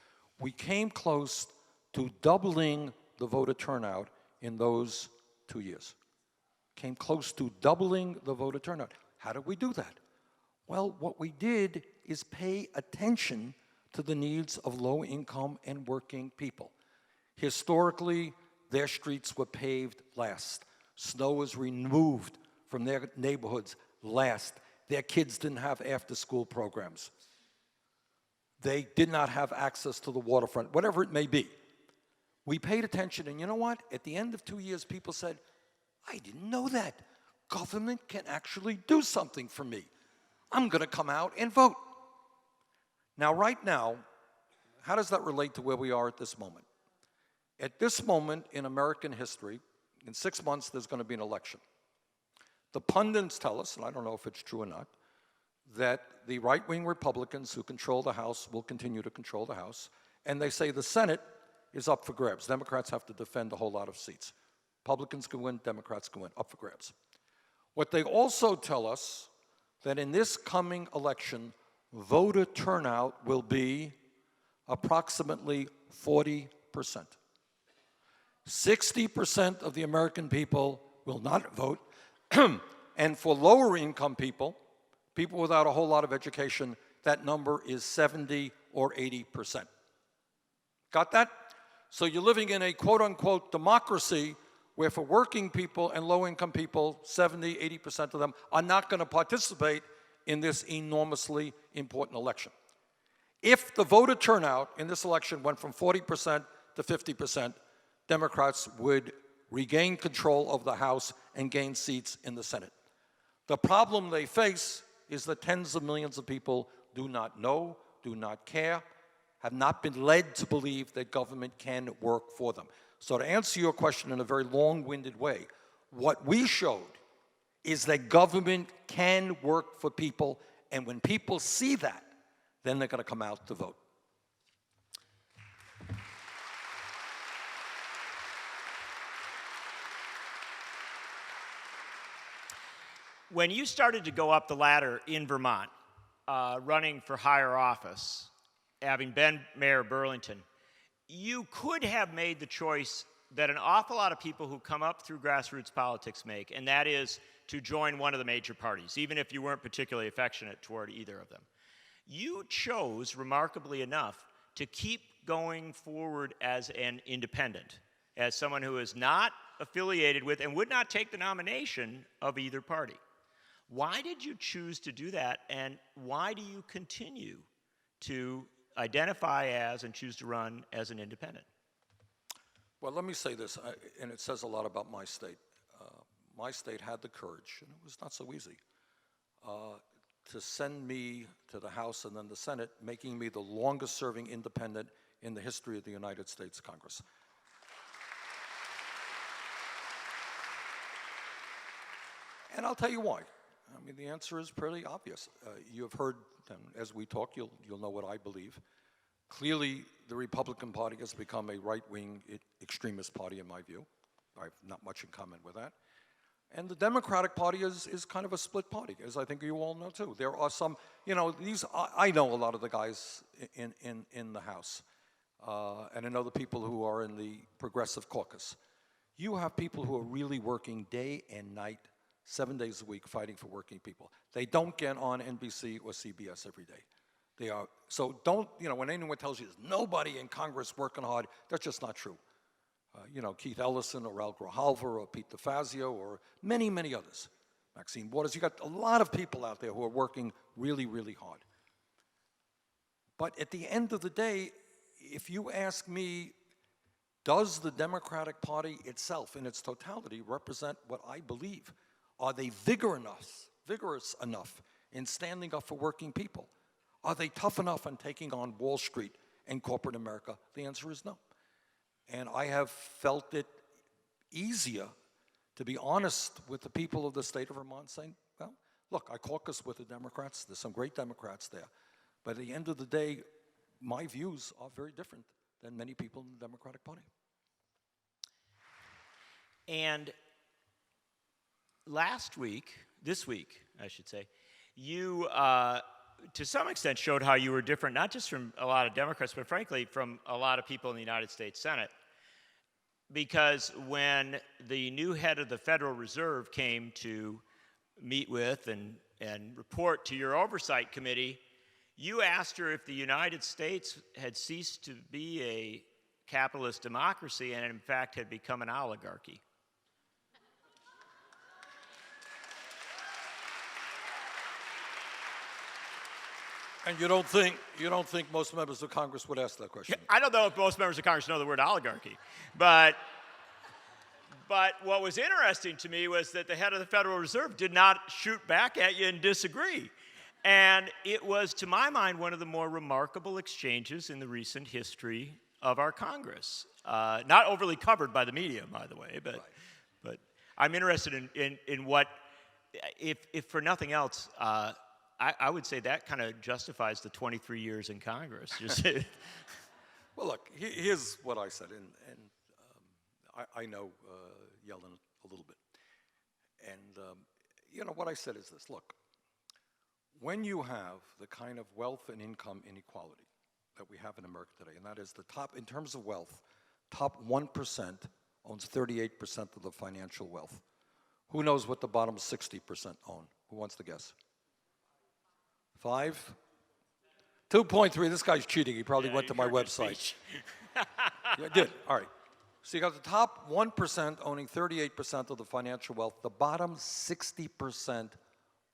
we came close to doubling the voter turnout in those 2 years. Came close to doubling the voter turnout. How did we do that? Well, what we did is pay attention to the needs of low-income and working people. Historically, their streets were paved last. Snow was removed from their neighborhoods last. Their kids didn't have after-school programs. They did not have access to the waterfront, whatever it may be. We paid attention, and you know what? At the end of 2 years, people said, I didn't know that. Government can actually do something for me. I'm going to come out and vote. Now, right now, how does that relate to where we are at this moment? At this moment in American history, in 6 months, there's going to be an election. The pundits tell us, and I don't know if it's true or not, that the right-wing Republicans who control the House will continue to control the House, and they say the Senate is up for grabs. Democrats have to defend a whole lot of seats. Republicans can win, Democrats can win, up for grabs. What they also tell us, that in this coming election, voter turnout will be approximately 40%. 60% of the American people will not vote, and for lower income people, people without a whole lot of education, that number is 70 or 80%. Got that? So you're living in a quote-unquote democracy where for working people and low-income people, 70, 80% of them are not going to participate in this enormously important election. If the voter turnout in this election went from 40% to 50%, Democrats would regain control of the House and gain seats in the Senate. The problem they face is that tens of millions of people do not know, do not care, have not been led to believe that government can work for them. So to answer your question in a very long-winded way, what we showed is that government can work for people, and when people see that, then they're going to come out to vote. When you started to go up the ladder in Vermont, running for higher office, having been mayor of Burlington, you could have made the choice that an awful lot of people who come up through grassroots politics make, and that is to join one of the major parties, even if you weren't particularly affectionate toward either of them. You chose, remarkably enough, to keep going forward as an independent, as someone who is not affiliated with and would not take the nomination of either party. Why did you choose to do that, and why do you continue to identify as and choose to run as an independent? Well, let me say this, and it says a lot about my state. My state had the courage, and it was not so easy, to send me to the House and then the Senate, making me the longest-serving independent in the history of the United States Congress. And I'll tell you why. I mean, the answer is pretty obvious. You have heard, and as we talk, you'll know what I believe. Clearly, the Republican Party has become a right-wing extremist party, in my view. I have not much in common with that. And the Democratic Party is kind of a split party, as I think you all know, too. There are some, I know a lot of the guys in the House, and I know the people who are in the Progressive Caucus. You have people who are really working day and night, 7 days a week, fighting for working people. They don't get on NBC or CBS every day. They are, so don't, when anyone tells you there's nobody in Congress working hard, that's just not true. Keith Ellison or Al Grijalva or Pete DeFazio or many, many others. Maxine Waters, you got a lot of people out there who are working really, really hard. But at the end of the day, if you ask me, does the Democratic Party itself in its totality represent what I believe? Are they vigorous enough in standing up for working people? Are they tough enough in taking on Wall Street and corporate America? The answer is no. And I have felt it easier to be honest with the people of the state of Vermont, saying, well, look, I caucus with the Democrats. There's some great Democrats there. But at the end of the day, my views are very different than many people in the Democratic Party. And this week, I should say, you, to some extent, showed how you were different, not just from a lot of Democrats, but frankly, from a lot of people in the United States Senate. Because when the new head of the Federal Reserve came to meet with and report to your oversight committee, you asked her if the United States had ceased to be a capitalist democracy and in fact had become an oligarchy. And you don't think most members of Congress would ask that question? I don't know if most members of Congress know the word oligarchy, but what was interesting to me was that the head of the Federal Reserve did not shoot back at you and disagree. And it was, to my mind, one of the more remarkable exchanges in the recent history of our Congress. Not overly covered by the media, by the way, but I'm interested in what, if for nothing else, I would say that kind of justifies the 23 years in Congress. Well, look, here's what I said, and I know Yellen a little bit. And, what I said is this. Look, when you have the kind of wealth and income inequality that we have in America today, and that is the top, in terms of wealth, top 1% owns 38% of the financial wealth. Who knows what the bottom 60% own? Who wants to guess? 5? 2.3. This guy's cheating. He probably went to my website. Yeah, I did. All right. So you got the top 1% owning 38% of the financial wealth. The bottom 60%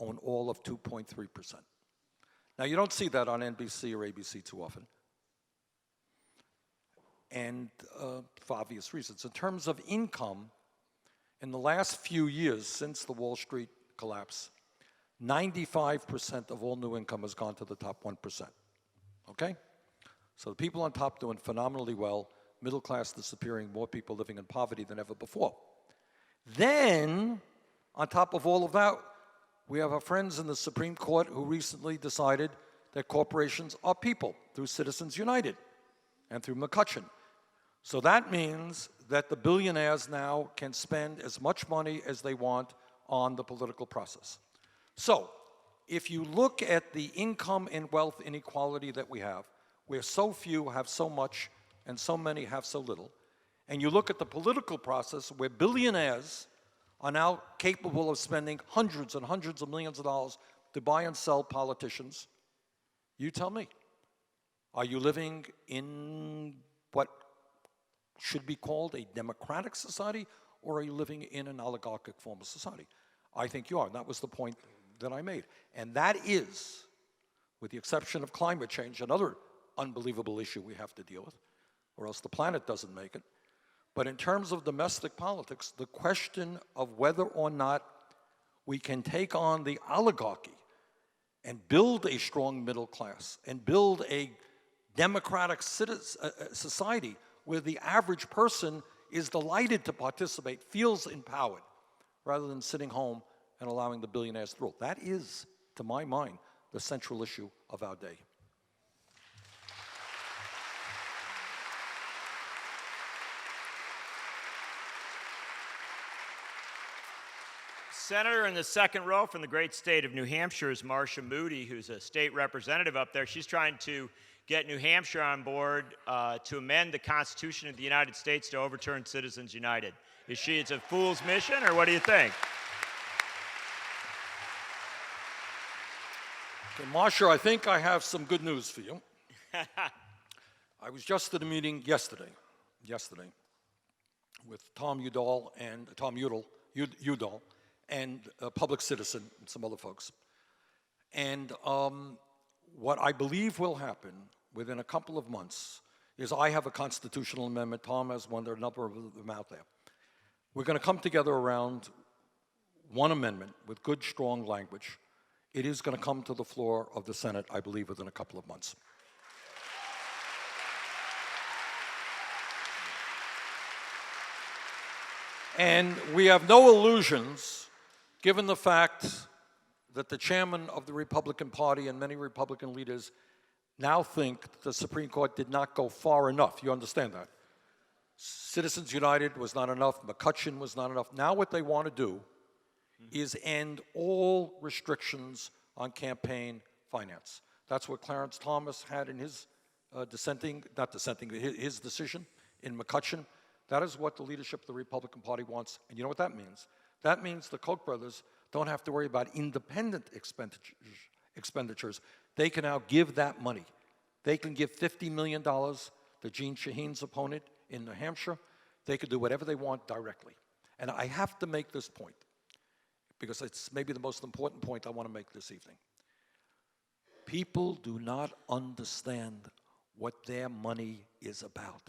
own all of 2.3%. Now, you don't see that on NBC or ABC too often. And for obvious reasons. In terms of income, in the last few years since the Wall Street collapse, 95% of all new income has gone to the top 1%. Okay? So the people on top doing phenomenally well, middle class disappearing, more people living in poverty than ever before. Then, on top of all of that, we have our friends in the Supreme Court who recently decided that corporations are people through Citizens United and through McCutcheon. So that means that the billionaires now can spend as much money as they want on the political process. So, if you look at the income and wealth inequality that we have, where so few have so much and so many have so little, and you look at the political process where billionaires are now capable of spending hundreds and hundreds of millions of dollars to buy and sell politicians, you tell me, are you living in what should be called a democratic society, or are you living in an oligarchic form of society? I think you are, and that was the point that I made. And that is, with the exception of climate change, another unbelievable issue we have to deal with, or else the planet doesn't make it. But in terms of domestic politics, the question of whether or not we can take on the oligarchy and build a strong middle class and build a democratic society where the average person is delighted to participate, feels empowered, rather than sitting home and allowing the billionaires to rule. That is, to my mind, the central issue of our day. Senator in the second row from the great state of New Hampshire is Marcia Moody, who's a state representative up there. She's trying to get New Hampshire on board to amend the Constitution of the United States to overturn Citizens United. It's a fool's mission, or what do you think? Okay, Marcia, I think I have some good news for you. I was just at a meeting yesterday, with Tom Udall and a public citizen and some other folks. And what I believe will happen within a couple of months is I have a constitutional amendment. Tom has one. There are a number of them out there. We're going to come together around one amendment with good, strong language. It is going to come to the floor of the Senate, I believe, within a couple of months. And we have no illusions, given the fact that the chairman of the Republican Party and many Republican leaders now think that the Supreme Court did not go far enough. You understand that? Citizens United was not enough. McCutcheon was not enough. Now what they want to do is end all restrictions on campaign finance. That's what Clarence Thomas had in his his decision in McCutcheon. That is what the leadership of the Republican Party wants. And you know what that means? That means the Koch brothers don't have to worry about independent expenditures. They can now give that money. They can give $50 million to Jeanne Shaheen's opponent in New Hampshire. They could do whatever they want directly. And I have to make this point, because it's maybe the most important point I want to make this evening. People do not understand what their money is about.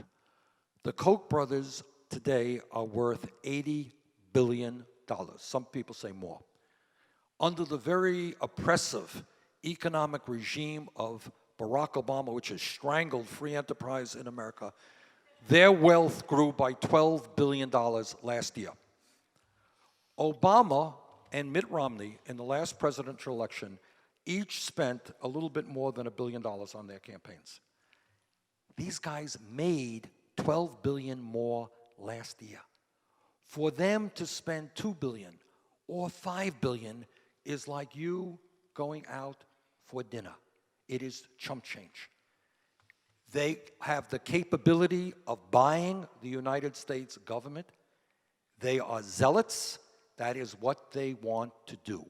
The Koch brothers today are worth $80 billion. Some people say more. Under the very oppressive economic regime of Barack Obama, which has strangled free enterprise in America, their wealth grew by $12 billion last year. Obama and Mitt Romney in the last presidential election each spent a little bit more than $1 billion on their campaigns. These guys made $12 billion more last year. For them to spend $2 billion or $5 billion is like you going out for dinner. It is chump change. They have the capability of buying the United States government. They are zealots. That is what they want to do.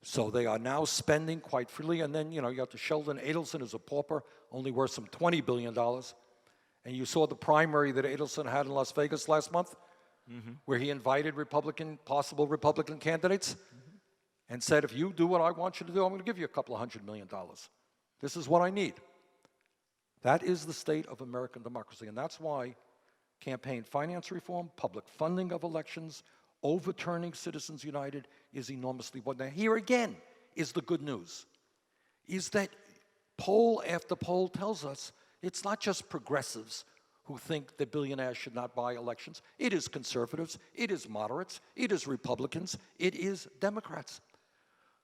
So they are now spending quite freely. And then, you got the Sheldon Adelson, who's a pauper, only worth some $20 billion. And you saw the primary that Adelson had in Las Vegas last month, where he invited possible Republican candidates, and said, if you do what I want you to do, I'm going to give you a couple of $100 million. This is what I need. That is the state of American democracy. And that's why campaign finance reform, public funding of elections, overturning Citizens United is enormously important. Now, here again is the good news, is that poll after poll tells us it's not just progressives who think that billionaires should not buy elections. It is conservatives, it is moderates, it is Republicans, it is Democrats.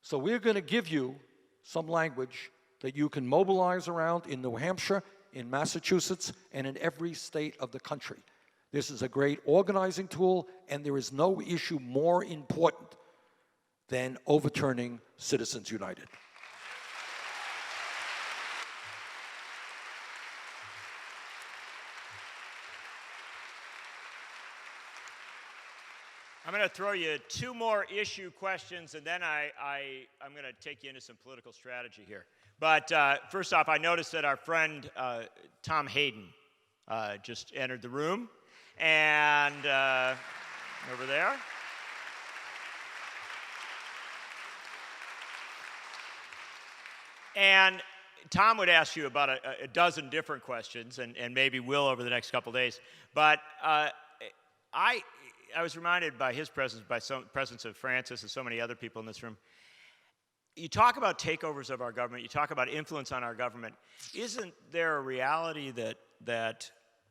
So we're going to give you some language that you can mobilize around in New Hampshire, in Massachusetts, and in every state of the country. This is a great organizing tool, and there is no issue more important than overturning Citizens United. I'm going to throw you two more issue questions, and then I'm going to take you into some political strategy here. But first off, I noticed that our friend Tom Hayden just entered the room. And over there. And Tom would ask you about a dozen different questions, and maybe will over the next couple days. But I was reminded by his presence, by some presence of Francis and so many other people in this room. You talk about takeovers of our government. You talk about influence on our government. Isn't there a reality that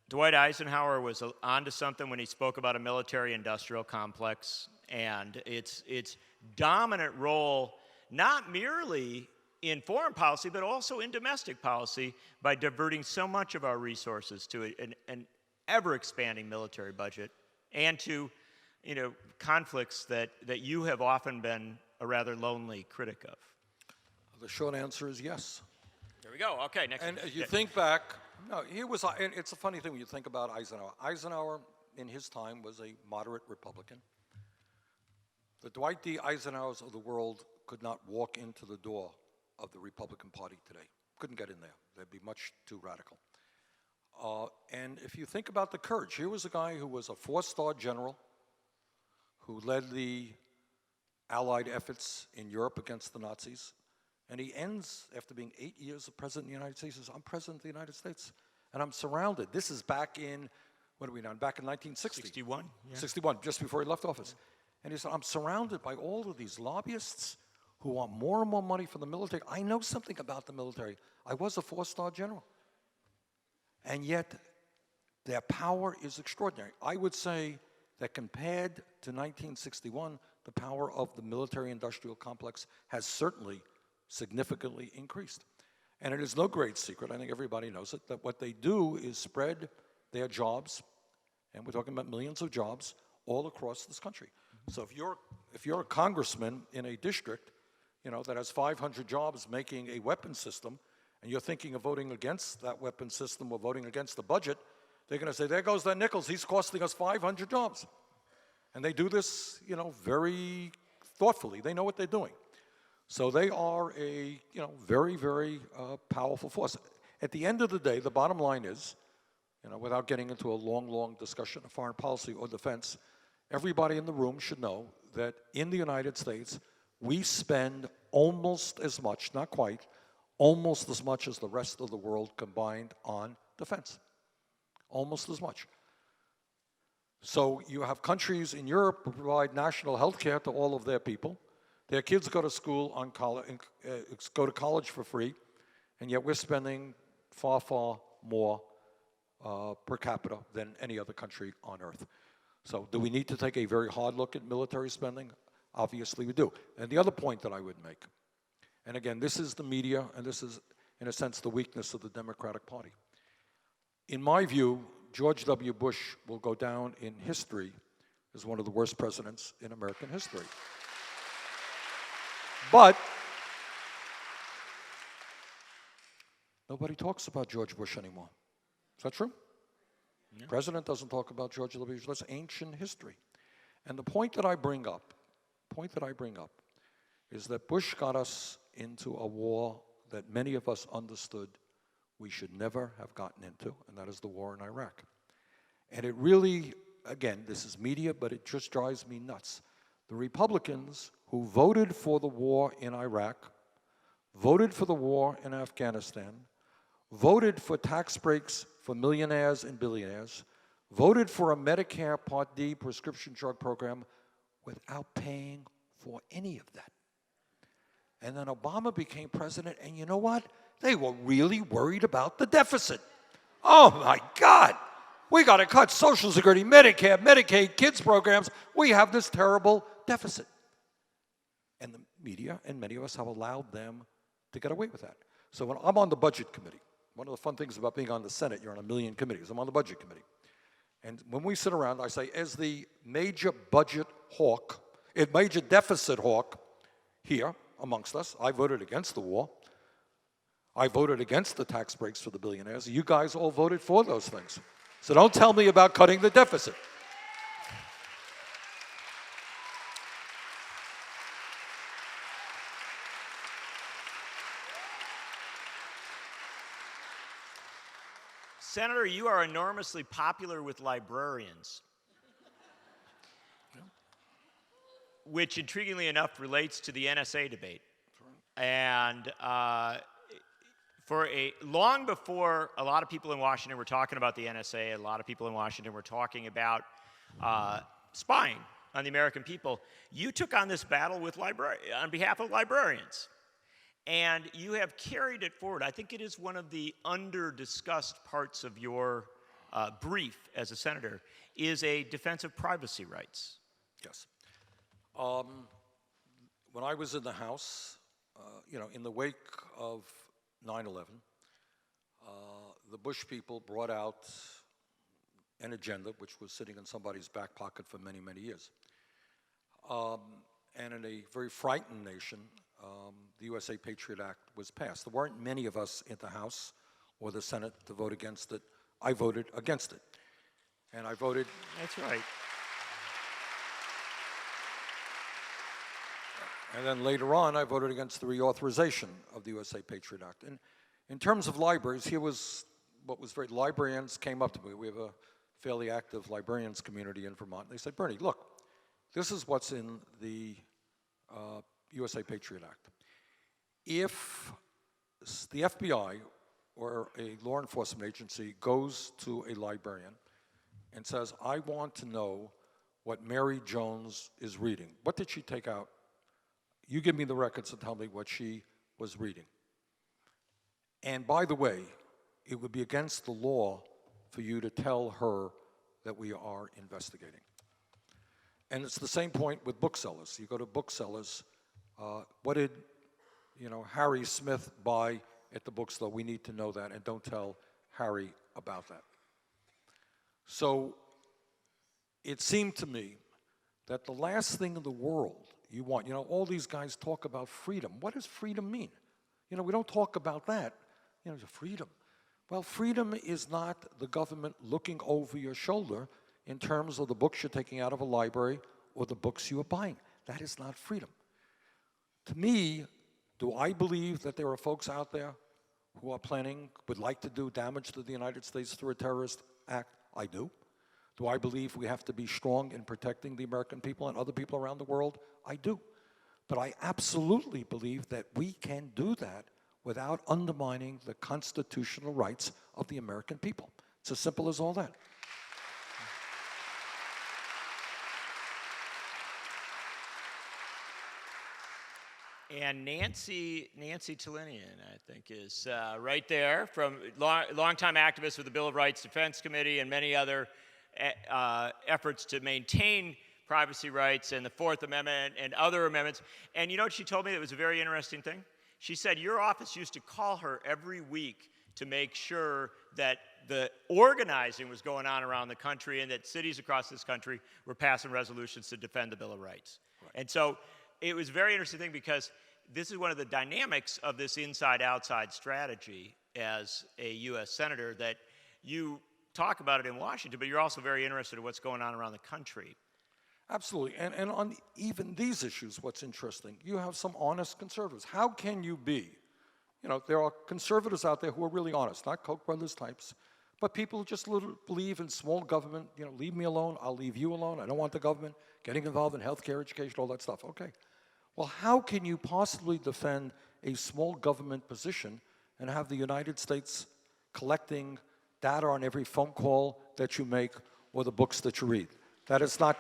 Dwight Eisenhower was onto something when he spoke about a military-industrial complex and its dominant role, not merely in foreign policy, but also in domestic policy, by diverting so much of our resources to an ever-expanding military budget and to, conflicts that you have often been a rather lonely critic of? The short answer is yes. There we go. Okay, next. And you think back, no, and it's a funny thing when you think about Eisenhower. Eisenhower, in his time, was a moderate Republican. The Dwight D. Eisenhowers of the world could not walk into the door of the Republican Party today. Couldn't get in there. They'd be much too radical. And if you think about the courage, here was a guy who was a 4-star general who led the Allied efforts in Europe against the Nazis. And he ends, after being 8 years the President of the United States, says, I'm President of the United States, and I'm surrounded. This is back in, what are we now, back in 1960. 61. Yeah. 61, just before he left office. And he said, I'm surrounded by all of these lobbyists who want more and more money for the military. I know something about the military. I was a 4-star general. And yet, their power is extraordinary. I would say that compared to 1961, the power of the military-industrial complex has certainly significantly increased. And it is no great secret, I think everybody knows it, that what they do is spread their jobs, and we're talking about millions of jobs, all across this country. So if you're a congressman in a district, that has 500 jobs making a weapon system, and you're thinking of voting against that weapon system or voting against the budget, they're going to say, there goes that Nichols, he's costing us 500 jobs. And they do this, very thoughtfully. They know what they're doing. So they are a, very, very powerful force. At the end of the day, the bottom line is, without getting into a long, long discussion of foreign policy or defense, everybody in the room should know that in the United States, we spend almost as much, not quite, almost as much as the rest of the world combined on defense. Almost as much. So you have countries in Europe who provide national health care to all of their people. Their kids go to school go to college for free, and yet we're spending far, far more per capita than any other country on earth. So do we need to take a very hard look at military spending? Obviously we do. And the other point that I would make, and again, this is the media, and this is, in a sense, the weakness of the Democratic Party. In my view, George W. Bush will go down in history as one of the worst presidents in American history. But nobody talks about George Bush anymore. Is that true? No. President doesn't talk about George W. Bush. That's ancient history. And the point that I bring up is that Bush got us into a war that many of us understood we should never have gotten into, and that is the war in Iraq. And it really, again, this is media, but it just drives me nuts. The Republicans who voted for the war in Iraq, voted for the war in Afghanistan, voted for tax breaks for millionaires and billionaires, voted for a Medicare Part D prescription drug program without paying for any of that. And then Obama became president, and you know what? They were really worried about the deficit. Oh my God! We got to cut Social Security, Medicare, Medicaid, kids programs. We have this terrible deficit. And the media and many of us have allowed them to get away with that. So when I'm on the budget committee, one of the fun things about being on the Senate, you're on a million committees. I'm on the budget committee. And when we sit around, I say, as the major budget hawk, major deficit hawk here amongst us, I voted against the war. I voted against the tax breaks for the billionaires. You guys all voted for those things. So don't tell me about cutting the deficit. Senator, you are enormously popular with librarians. which intriguingly enough relates to the NSA debate. And long before a lot of people in Washington were talking about the NSA, a lot of people in Washington were talking about spying on the American people, you took on this battle with on behalf of librarians. And you have carried it forward. I think it is one of the under-discussed parts of your brief as a senator, is a defense of privacy rights. Yes. When I was in the House, in the wake of 9/11, the Bush people brought out an agenda which was sitting in somebody's back pocket for many, many years. And in a very frightened nation, the USA Patriot Act was passed. There weren't many of us in the House or the Senate to vote against it. I voted against it. And I voted... That's right. And then later on, I voted against the reauthorization of the USA Patriot Act. And in terms of libraries, here was what was very... Librarians came up to me. We have a fairly active librarians community in Vermont. They said, Bernie, look, this is what's in the USA Patriot Act. If the FBI or a law enforcement agency goes to a librarian and says, I want to know what Mary Jones is reading, what did she take out? You give me the records and tell me what she was reading. And by the way, it would be against the law for you to tell her that we are investigating. And it's the same point with booksellers. You go to booksellers, what did Harry Smith buy at the bookstore? We need to know that, and don't tell Harry about that. So it seemed to me that the last thing in the world you want, all these guys talk about freedom. What does freedom mean? We don't talk about that. Freedom. Well, freedom is not the government looking over your shoulder in terms of the books you're taking out of a library or the books you are buying. That is not freedom. To me, do I believe that there are folks out there who are would like to do damage to the United States through a terrorist act? I do. Do I believe we have to be strong in protecting the American people and other people around the world? I do. But I absolutely believe that we can do that without undermining the constitutional rights of the American people. It's as simple as all that. And Nancy Tillinian, I think, is right there, from longtime activist with the Bill of Rights Defense Committee and many other efforts to maintain privacy rights and the Fourth Amendment and other amendments. And you know what she told me that was a very interesting thing? She said your office used to call her every week to make sure that the organizing was going on around the country and that cities across this country were passing resolutions to defend the Bill of Rights. Right. And so it was a very interesting thing, because this is one of the dynamics of this inside-outside strategy as a U.S. Senator, that you talk about it in Washington, but you're also very interested in what's going on around the country. Absolutely. And on even these issues, what's interesting, you have some honest conservatives. How can you be? There are conservatives out there who are really honest, not Koch brothers types, but people who just believe in small government. Leave me alone, I'll leave you alone. I don't want the government getting involved in healthcare, education, all that stuff. Okay. Well, how can you possibly defend a small government position and have the United States collecting data on every phone call that you make or the books that you read? That is not...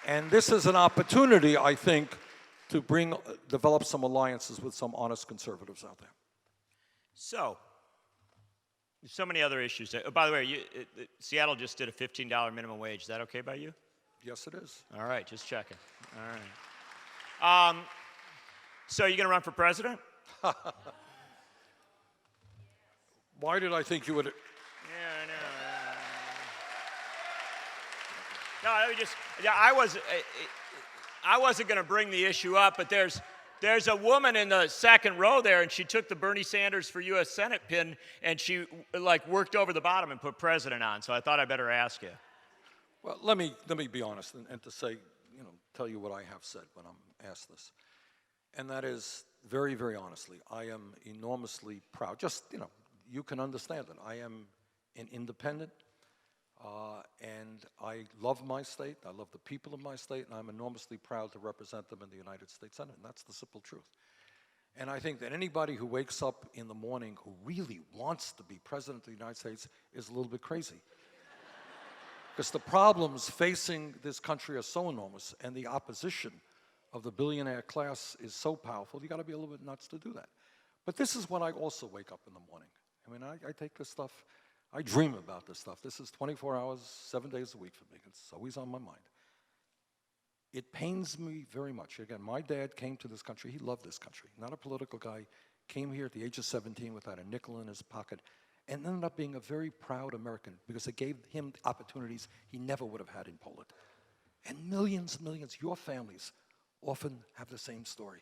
And this is an opportunity, I think, to develop some alliances with some honest conservatives out there. So many other issues. Oh, by the way, Seattle just did a $15 minimum wage. Is that okay by you? Yes, it is. All right, just checking. All right. So you going to run for president? Why did I think you would... Yeah, no, let me just... Yeah, I wasn't going to bring the issue up, but there's a woman in the second row there, and she took the Bernie Sanders for U.S. Senate pin, and she worked over the bottom and put president on. So I thought I better ask you. Well, let me be honest and to say, tell you what I have said when I'm asked this. And that is, very, very honestly, I am enormously proud. Just, you can understand it. I am an independent, and I I love my state, I love the people of my state, and I'm enormously proud to represent them in the United States Senate, and that's the simple truth. And I think that anybody who wakes up in the morning who really wants to be president of the United States is a little bit crazy. Because the problems facing this country are so enormous, and the opposition of the billionaire class is so powerful, you gotta be a little bit nuts to do that. But this is when I also wake up in the morning. I mean, I take this stuff, I dream about this stuff. This is 24 hours, 7 days a week for me. It's always on my mind. It pains me very much. Again, my dad came to this country, he loved this country. Not a political guy, came here at the age of 17 without a nickel in his pocket, and ended up being a very proud American because it gave him opportunities he never would have had in Poland. And millions, your families often have the same story.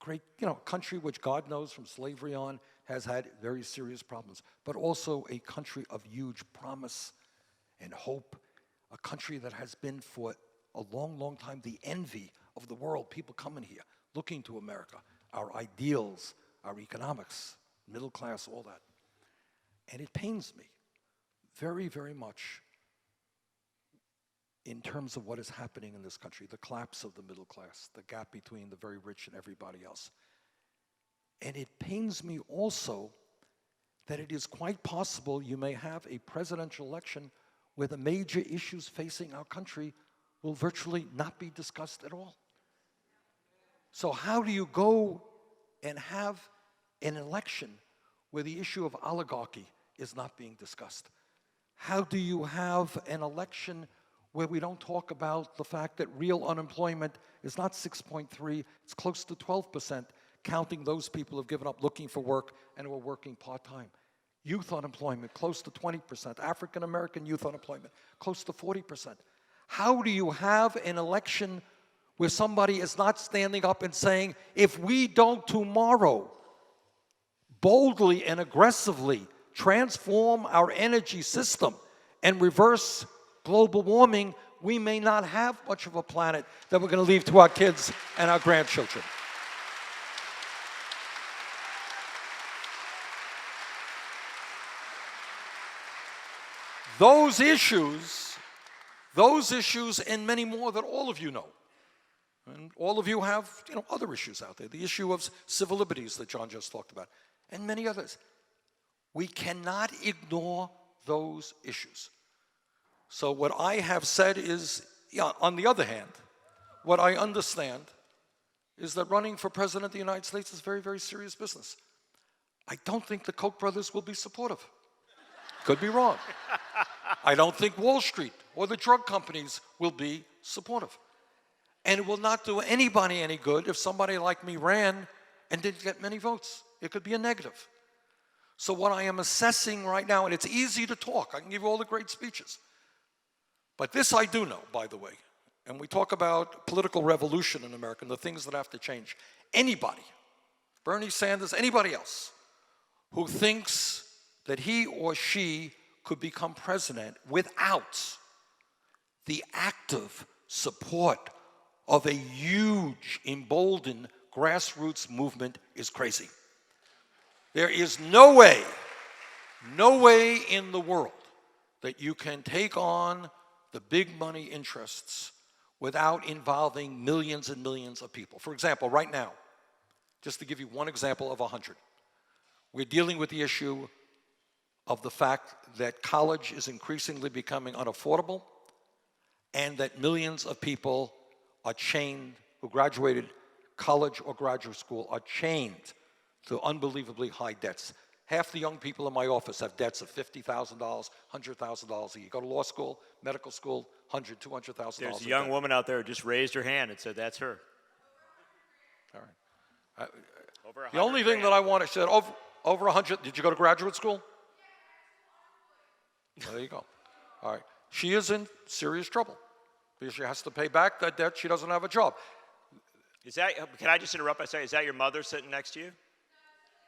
A great, country which God knows from slavery on has had very serious problems, but also a country of huge promise and hope, a country that has been for a long, long time the envy of the world, people coming here, looking to America, our ideals, our economics, middle class, all that. And it pains me very, very much in terms of what is happening in this country, the collapse of the middle class, the gap between the very rich and everybody else. And it pains me also that it is quite possible you may have a presidential election where the major issues facing our country will virtually not be discussed at all. So how do you go and have an election where the issue of oligarchy is not being discussed? How do you have an election where we don't talk about the fact that real unemployment is not 6.3, it's close to 12%, counting those people who've given up looking for work and who are working part-time. Youth unemployment, close to 20%. African-American youth unemployment, close to 40%. How do you have an election where somebody is not standing up and saying, if we don't tomorrow boldly and aggressively transform our energy system and reverse global warming, we may not have much of a planet that we're going to leave to our kids and our grandchildren. Those issues and many more that all of you know. And all of you have, other issues out there. The issue of civil liberties that John just talked about, and many others. We cannot ignore those issues. So what I have said is, on the other hand, what I understand is that running for president of the United States is very, very serious business. I don't think the Koch brothers will be supportive. Could be wrong. I don't think Wall Street or the drug companies will be supportive. And it will not do anybody any good if somebody like me ran and didn't get many votes. It could be a negative. So what I am assessing right now, and it's easy to talk, I can give you all the great speeches. But this I do know, by the way, and we talk about political revolution in America and the things that have to change. Anybody, Bernie Sanders, anybody else, who thinks that he or she could become president without the active support of a huge, emboldened grassroots movement is crazy. There is no way in the world that you can take on the big money interests without involving millions and millions of people. For example, right now, just to give you one example of 100, we're dealing with the issue of the fact that college is increasingly becoming unaffordable and that millions of people are chained, who graduated college or graduate school, are chained to unbelievably high debts. Half the young people in my office have debts of $50,000, $100,000 a year. Go to law school, medical school, $100,000, $200,000. There's a young woman out there who just raised her hand and said that's her. All right. Over The only thing that I want to say, over 100, did you go to graduate school? Well, there you go. All right. She is in serious trouble because she has to pay back that debt. She doesn't have a job. Can I just interrupt by saying, is that your mother sitting next to you?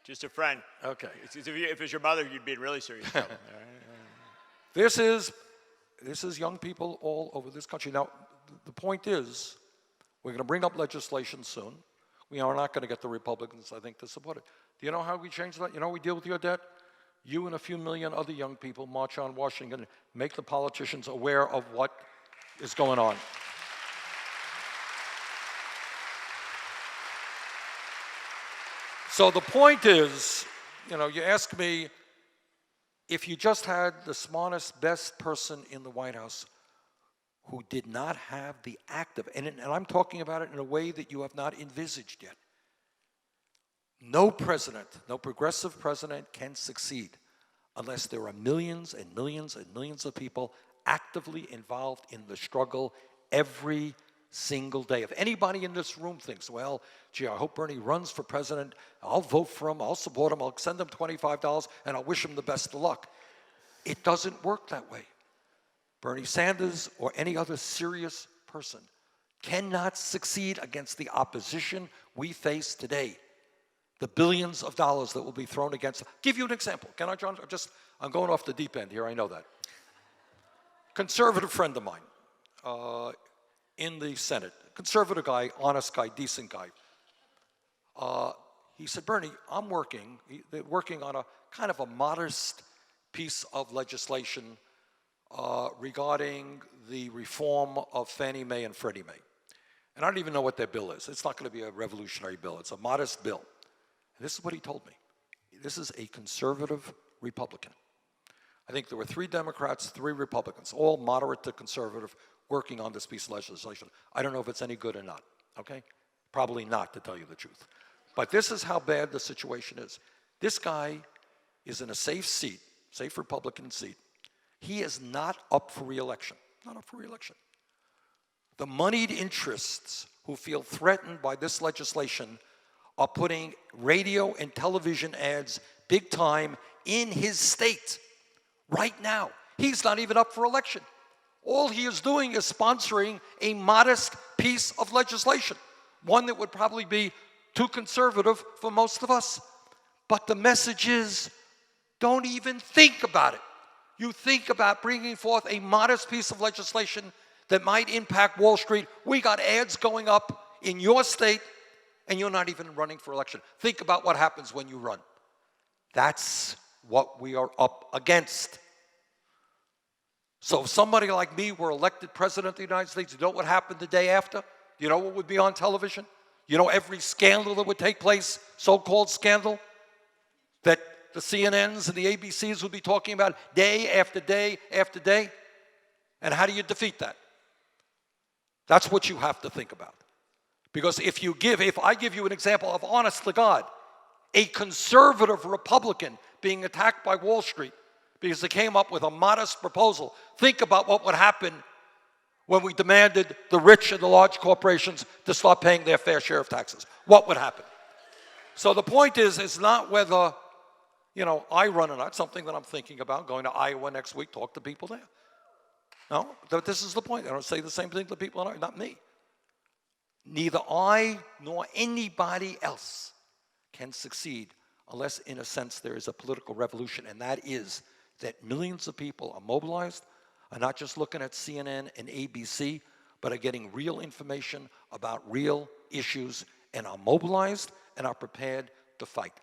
Just a friend. Okay. If it was your mother, you'd be in really serious trouble. All right. This is young people all over this country. Now, the point is, we're going to bring up legislation soon. We are not going to get the Republicans, I think, to support it. Do you know how we change that? You know how we deal with your debt? You and a few million other young people march on Washington, make the politicians aware of what is going on. So the point is, you ask me, if you just had the smartest, best person in the White House who did not have the active, and I'm talking about it in a way that you have not envisaged yet. No president, no progressive president can succeed unless there are millions and millions and millions of people actively involved in the struggle every single day. If anybody in this room thinks, well, gee, I hope Bernie runs for president, I'll vote for him, I'll support him, I'll send him $25, and I'll wish him the best of luck. It doesn't work that way. Bernie Sanders or any other serious person cannot succeed against the opposition we face today. The billions of dollars that will be thrown against. Give you an example. Can I, John? I'm going off the deep end here, I know that. Conservative friend of mine in the Senate, conservative guy, honest guy, decent guy. He said, Bernie, I'm working on a kind of a modest piece of legislation regarding the reform of Fannie Mae and Freddie Mae. And I don't even know what their bill is. It's not going to be a revolutionary bill. It's a modest bill. And this is what he told me. This is a conservative Republican. I think there were 3 Democrats, 3 Republicans, all moderate to conservative, working on this piece of legislation. I don't know if it's any good or not, okay? Probably not, to tell you the truth. But this is how bad the situation is. This guy is in a safe seat, safe Republican seat. He is not up for re-election, not up for re-election. The moneyed interests who feel threatened by this legislation are putting radio and television ads big time in his state right now. He's not even up for election. All he is doing is sponsoring a modest piece of legislation, one that would probably be too conservative for most of us. But the message is, don't even think about it. You think about bringing forth a modest piece of legislation that might impact Wall Street. We got ads going up in your state, and you're not even running for election. Think about what happens when you run. That's what we are up against. So if somebody like me were elected president of the United States, you know what happened the day after? You know what would be on television? You know every scandal that would take place, so-called scandal, that the CNNs and the ABCs would be talking about day after day after day? And how do you defeat that? That's what you have to think about. Because if I give you an example of, honest to God, a conservative Republican being attacked by Wall Street because they came up with a modest proposal, think about what would happen when we demanded the rich and the large corporations to start paying their fair share of taxes. What would happen? So the point is not whether, I run or not, something that I'm thinking about, going to Iowa next week, talk to people there. No, this is the point. I don't say the same thing to people in Iowa, not me. Neither I nor anybody else can succeed unless, in a sense, there is a political revolution, and that is that millions of people are mobilized, are not just looking at CNN and ABC, but are getting real information about real issues and are mobilized and are prepared to fight.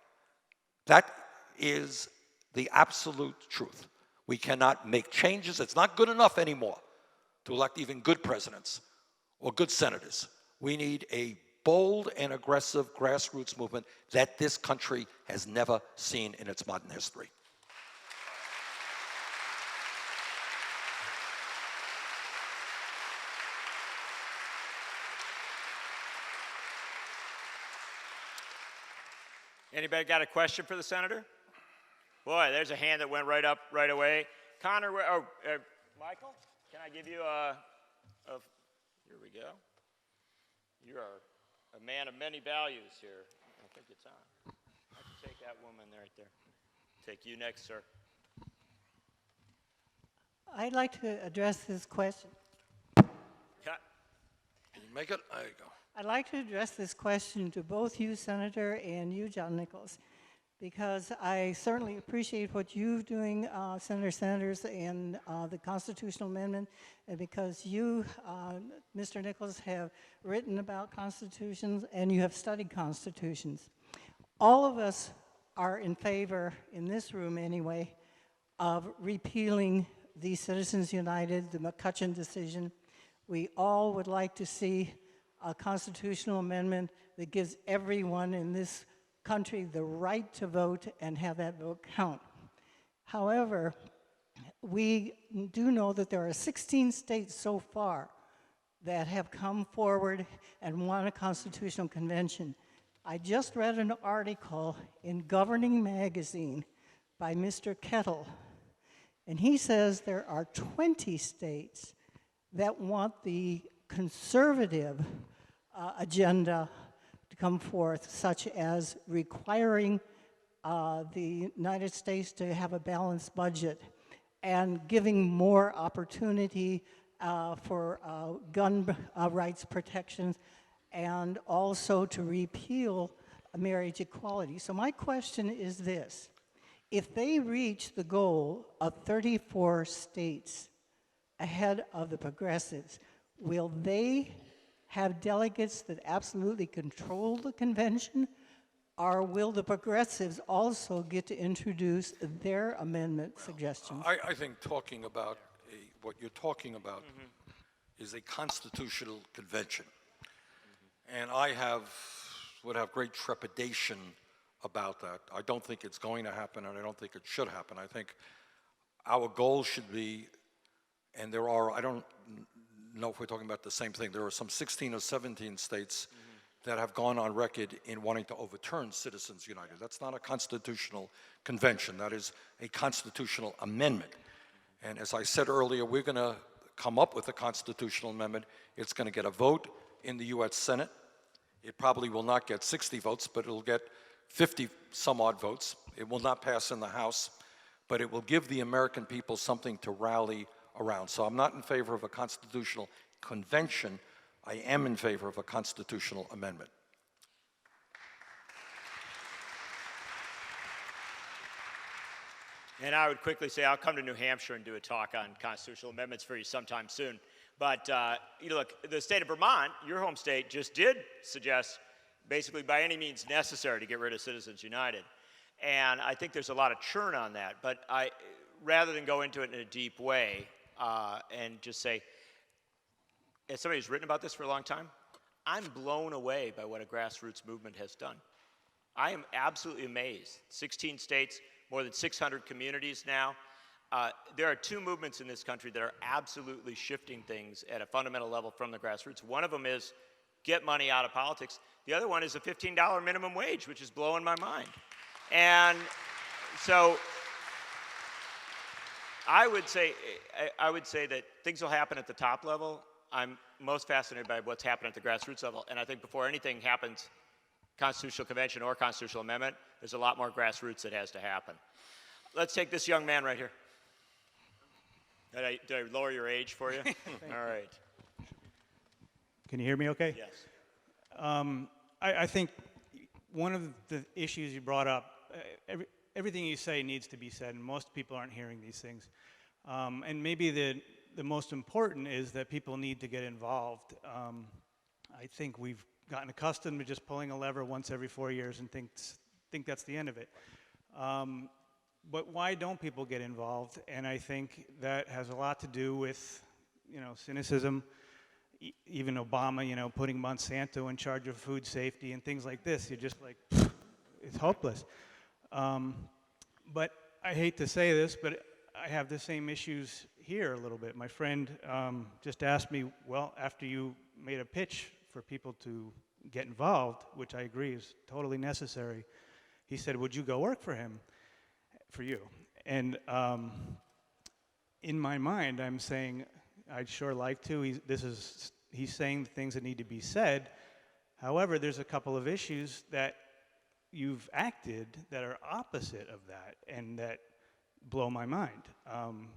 That is the absolute truth. We cannot make changes. It's not good enough anymore to elect even good presidents or good senators. We need a bold and aggressive grassroots movement that this country has never seen in its modern history. Anybody got a question for the senator? Boy, there's a hand that went right up right away. Connor, Michael, can I give you here we go. You are a man of many values here. I think it's on. I can take that woman right there. Take you next, sir. I'd like to address this question. Cut. Can you make it? There you go. I'd like to address this question to both you, Senator, and you, John Nichols, because I certainly appreciate what you're doing, Senator Sanders, and the constitutional amendment, and because you, Mr. Nichols, have written about constitutions and you have studied constitutions. All of us are in favor, in this room anyway, of repealing the Citizens United, the McCutcheon decision, We all would like to see a constitutional amendment that gives everyone in this country the right to vote and have that vote count. However, we do know that there are 16 states so far that have come forward and want a constitutional convention. I just read an article in Governing Magazine by Mr. Kettle, and he says there are 20 states that want the conservative agenda to come forth, such as requiring the United States to have a balanced budget and giving more opportunity for gun rights protections, and also to repeal marriage equality. So my question is this: if they reach the goal of 34 states ahead of the progressives, will they have delegates that absolutely control the convention, or will the progressives also get to introduce their amendment suggestions? I think talking about what you're talking about is a constitutional convention. And I would have great trepidation about that. I don't think it's going to happen, and I don't think it should happen. I think our goal should be, and there are, I don't know if we're talking about the same thing, there are some 16 or 17 states that have gone on record in wanting to overturn Citizens United. That's not a constitutional convention. That is a constitutional amendment. And as I said earlier, we're going to come up with a constitutional amendment. It's going to get a vote in the U.S. Senate. It probably will not get 60 votes, but it'll get 50 some odd votes. It will not pass in the House, but it will give the American people something to rally around. So I'm not in favor of a constitutional convention. I am in favor of a constitutional amendment. And I would quickly say I'll come to New Hampshire and do a talk on constitutional amendments for you sometime soon. But look, the state of Vermont, your home state, just did suggest basically by any means necessary to get rid of Citizens United. And I think there's a lot of churn on that. But rather than go into it in a deep way and just say, as somebody who's written about this for a long time, I'm blown away by what a grassroots movement has done. I am absolutely amazed. 16 states, more than 600 communities now. There are two movements in this country that are absolutely shifting things at a fundamental level from the grassroots. One of them is get money out of politics. The other one is a $15 minimum wage, which is blowing my mind. And so I would say that things will happen at the top level. I'm most fascinated by what's happening at the grassroots level. And I think before anything happens, constitutional convention or constitutional amendment, there's a lot more grassroots that has to happen. Let's take this young man right here. Did I lower your age for you? All right. Can you hear me okay? Yes. I think one of the issues you brought up, everything you say needs to be said, and most people aren't hearing these things. And maybe the most important is that people need to get involved. I think we've gotten accustomed to just pulling a lever once every 4 years and think that's the end of it. But why don't people get involved? And I think that has a lot to do with, cynicism. Even Obama, putting Monsanto in charge of food safety and things like this. You're just like, it's hopeless. But I hate to say this, but I have the same issues here a little bit. My friend just asked me, well, after you made a pitch for people to get involved, which I agree is totally necessary, he said, would you go work for him? For you. And in my mind, I'm saying, I'd sure like to. He's saying the things that need to be said. However, there's a couple of issues that you've acted that are opposite of that and that blow my mind.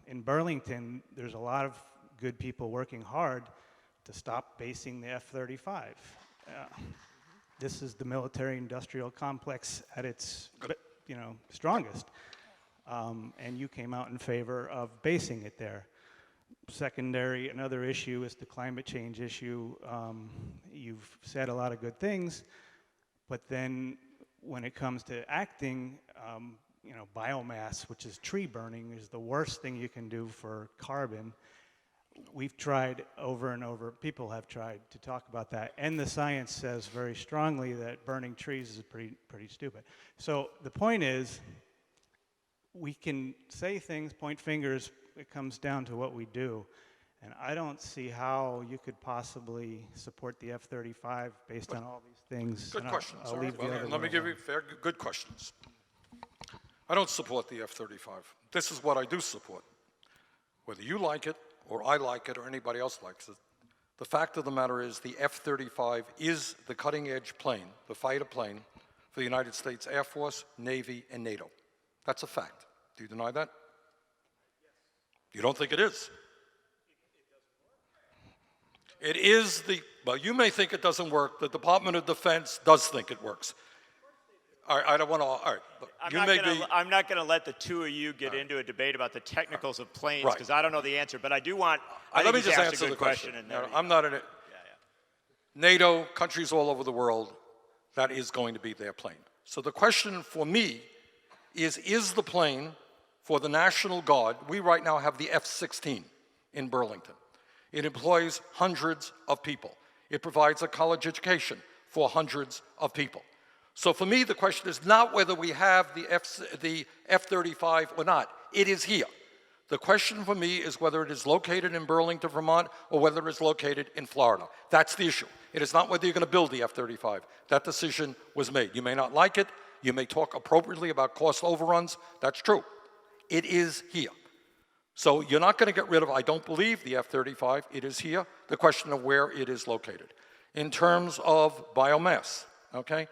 In Burlington, there's a lot of good people working hard to stop basing the F-35. This is the military-industrial complex at its strongest. And you came out in favor of basing it there. Secondary, another issue is the climate change issue. You've said a lot of good things, but then when it comes to acting, biomass, which is tree burning, is the worst thing you can do for carbon. we've tried over and over, people have tried to talk about that, and the science says very strongly that burning trees is pretty stupid. So the point is, we can say things, point fingers, it comes down to what we do. And I don't see how you could possibly support the F-35 based on all these things. Good And questions. I'll All leave right. the Well, other let me one give you alone. good questions. I don't support the F-35. This is what I do support. Whether you like it, or I like it, or anybody else likes it, the fact of the matter is the F-35 is the cutting-edge plane, the fighter plane, for the United States Air Force, Navy, and NATO. That's a fact. Do you deny that? You don't think it is? It is well, you may think it doesn't work. The Department of Defense does think it works. All right, I don't want to, all right. I'm not going to let the two of you get into a debate about the technicals of planes Right. because I don't know the answer, but I do want. I Let think me he's just asked a answer good the question. and Now, there you I'm go. not in it. NATO, countries all over the world, that is going to be their plane. So the question for me is the plane for the National Guard? We right now have the F-16 in Burlington. It employs hundreds of people. It provides a college education for hundreds of people. So for me, the question is not whether we have the F-35 or not. It is here. The question for me is whether it is located in Burlington, Vermont, or whether it is located in Florida. That's the issue. It is not whether you're going to build the F-35. That decision was made. You may not like it. You may talk appropriately about cost overruns. That's true. It is here. So you're not going to get rid of, I don't believe, the F-35. It is here. The question of where it is located. In terms of biomass, okay?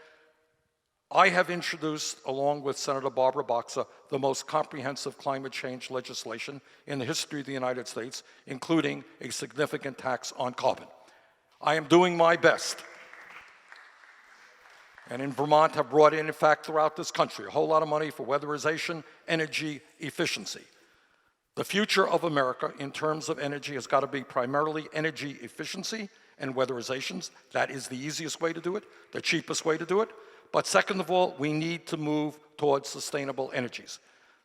I have introduced, along with Senator Barbara Boxer, the most comprehensive climate change legislation in the history of the United States, including a significant tax on carbon. I am doing my best. And in Vermont have brought in fact, throughout this country, a whole lot of money for weatherization, energy efficiency. The future of America in terms of energy has got to be primarily energy efficiency and weatherizations. That is the easiest way to do it, the cheapest way to do it. But second of all, we need to move towards sustainable energies.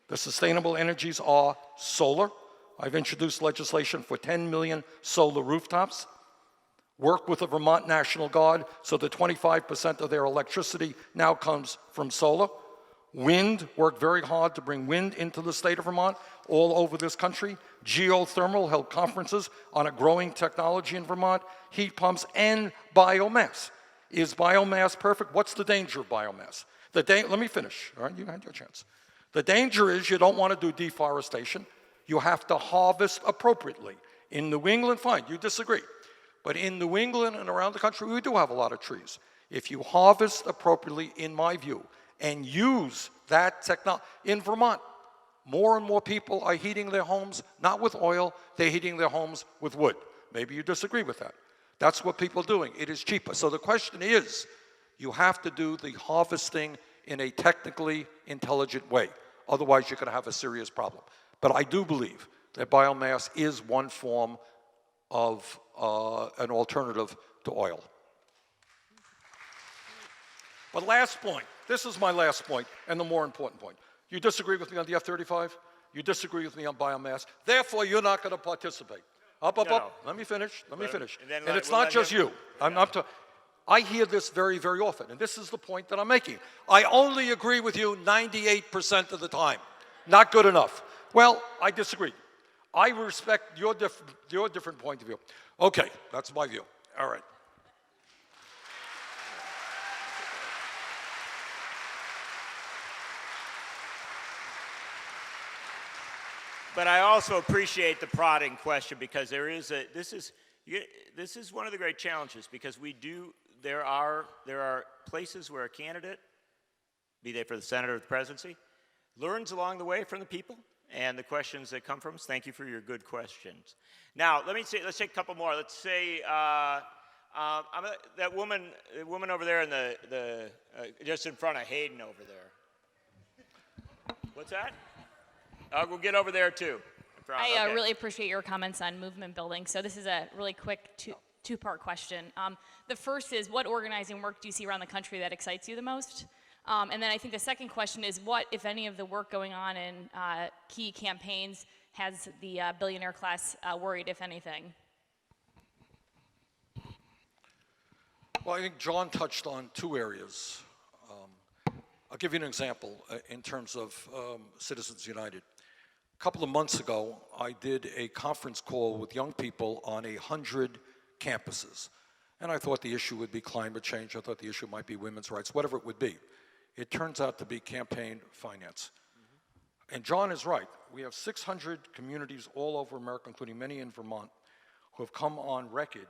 The sustainable energies are solar. I've introduced legislation for 10 million solar rooftops. Work with the Vermont National Guard so that 25% of their electricity now comes from solar. Wind, worked very hard to bring wind into the state of Vermont, all over this country. Geothermal, held conferences on a growing technology in Vermont. Heat pumps and biomass. Is biomass perfect? What's the danger of biomass? Let me finish, all right? You had your chance. The danger is you don't want to do deforestation. You have to harvest appropriately. In New England, fine, you disagree. But in New England and around the country, we do have a lot of trees. If you harvest appropriately, in my view, and use that technology, in Vermont, more and more people are heating their homes, not with oil, they're heating their homes with wood. Maybe you disagree with that. That's what people are doing. It is cheaper. So the question is, you have to do the harvesting in a technically intelligent way. Otherwise, you're going to have a serious problem. But I do believe that biomass is one form of an alternative to oil. But last point, this is my last point and the more important point. You disagree with me on the F-35? You disagree with me on biomass? Therefore, you're not going to participate. Up. Let me finish. Let me finish. And it's not just you. I hear this very, very often, and this is the point that I'm making. I only agree with you 98% of the time. Not good enough. Well, I disagree. I respect your different point of view. Okay, that's my view. All right. But I also appreciate the prodding question because this is one of the great challenges because there are places where a candidate, be they for the Senate or the presidency, learns along the way from the people and the questions that come from us. Thank you for your good questions. Now, let's take a couple more. Let's say that woman over there in the just in front of Hayden over there. What's that? We'll get over there too. I really appreciate your comments on movement building. So this is a really quick two-part question. The first is, what organizing work do you see around the country that excites you the most? And then I think the second question is, what, if any, of the work going on in key campaigns has the billionaire class worried, if anything? Well, I think John touched on two areas. I'll give you an example in terms of Citizens United. A couple of months ago, I did a conference call with young people on 100 campuses. And I thought the issue would be climate change. I thought the issue might be women's rights, whatever it would be. It turns out to be campaign finance. And John is right. We have 600 communities all over America, including many in Vermont, who have come on record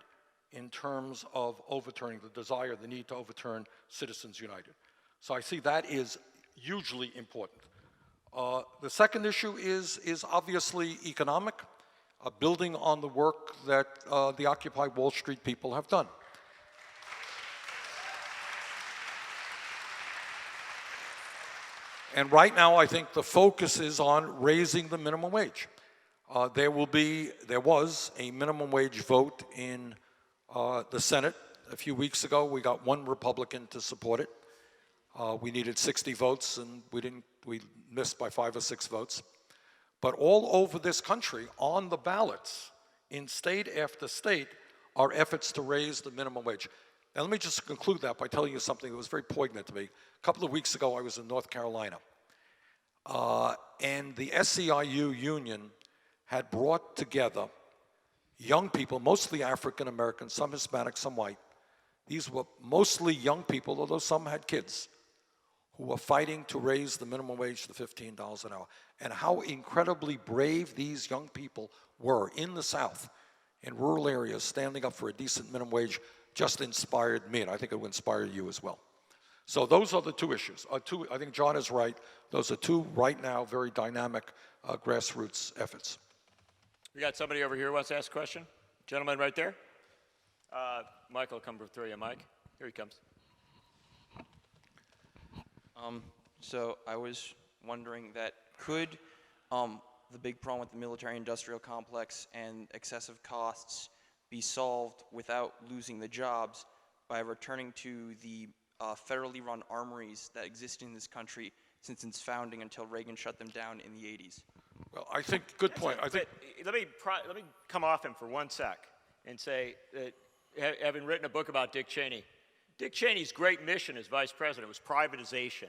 in terms of overturning the desire, the need to overturn Citizens United. So I see that is hugely important. The second issue is obviously economic, building on the work that the Occupy Wall Street people have done. And right now, I think the focus is on raising the minimum wage. There was a minimum wage vote in the Senate a few weeks ago. We got one Republican to support it. We needed 60 votes, and we missed by 5 or 6 votes. But all over this country, on the ballots, in state after state, are efforts to raise the minimum wage. Now, let me just conclude that by telling you something that was very poignant to me. A couple of weeks ago, I was in North Carolina, and the SEIU union had brought together young people, mostly African American, some Hispanic, some white. These were mostly young people, although some had kids, who were fighting to raise the minimum wage to $15 an hour. And how incredibly brave these young people were in the South, in rural areas, standing up for a decent minimum wage just inspired me, and I think it will inspire you as well. So those are the two issues. I think John is right. Those are two, right now, very dynamic grassroots efforts. We got somebody over here who wants to ask a question. Gentleman right there. Michael, come through you, Mike. Here he comes. So I was wondering that could the big problem with the military-industrial complex and excessive costs be solved without losing the jobs by returning to the federally run armories that exist in this country since its founding until Reagan shut them down in the 80s? Well, I think, good point. I think, Let me come off him for one sec and say that having written a book about Dick Cheney, Dick Cheney's great mission as vice president was privatization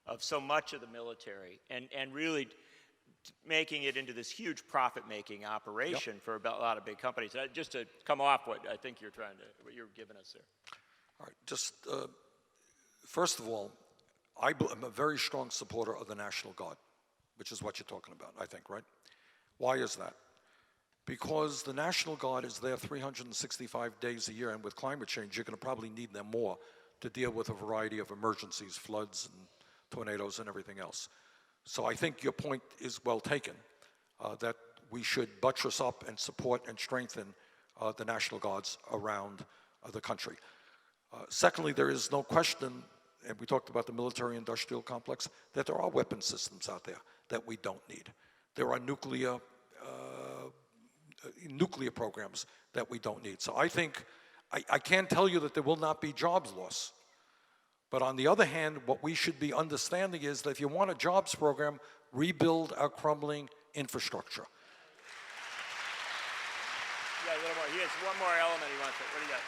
of so much of the military and really making it into this huge profit-making operation for a lot of big companies. Just to come off what I think what you're giving us there. all right, just first of all, I'm a very strong supporter of the National Guard, which is what you're talking about, I think, right? Why is that? Because the National Guard is there 365 days a year, and with climate change, you're going to probably need them more to deal with a variety of emergencies, floods and tornadoes and everything else. So I think your point is well taken, that we should buttress up and support and strengthen the National Guards around the country. Secondly, there is no question, and we talked about the military-industrial complex, that there are weapon systems out there that we don't need. There are nuclear programs that we don't need. So I think, I can't tell you that there will not be jobs loss. But on the other hand, what we should be understanding is that if you want a jobs program, rebuild our crumbling infrastructure. Yeah, a little more. He has one more element he wants to. What do you got?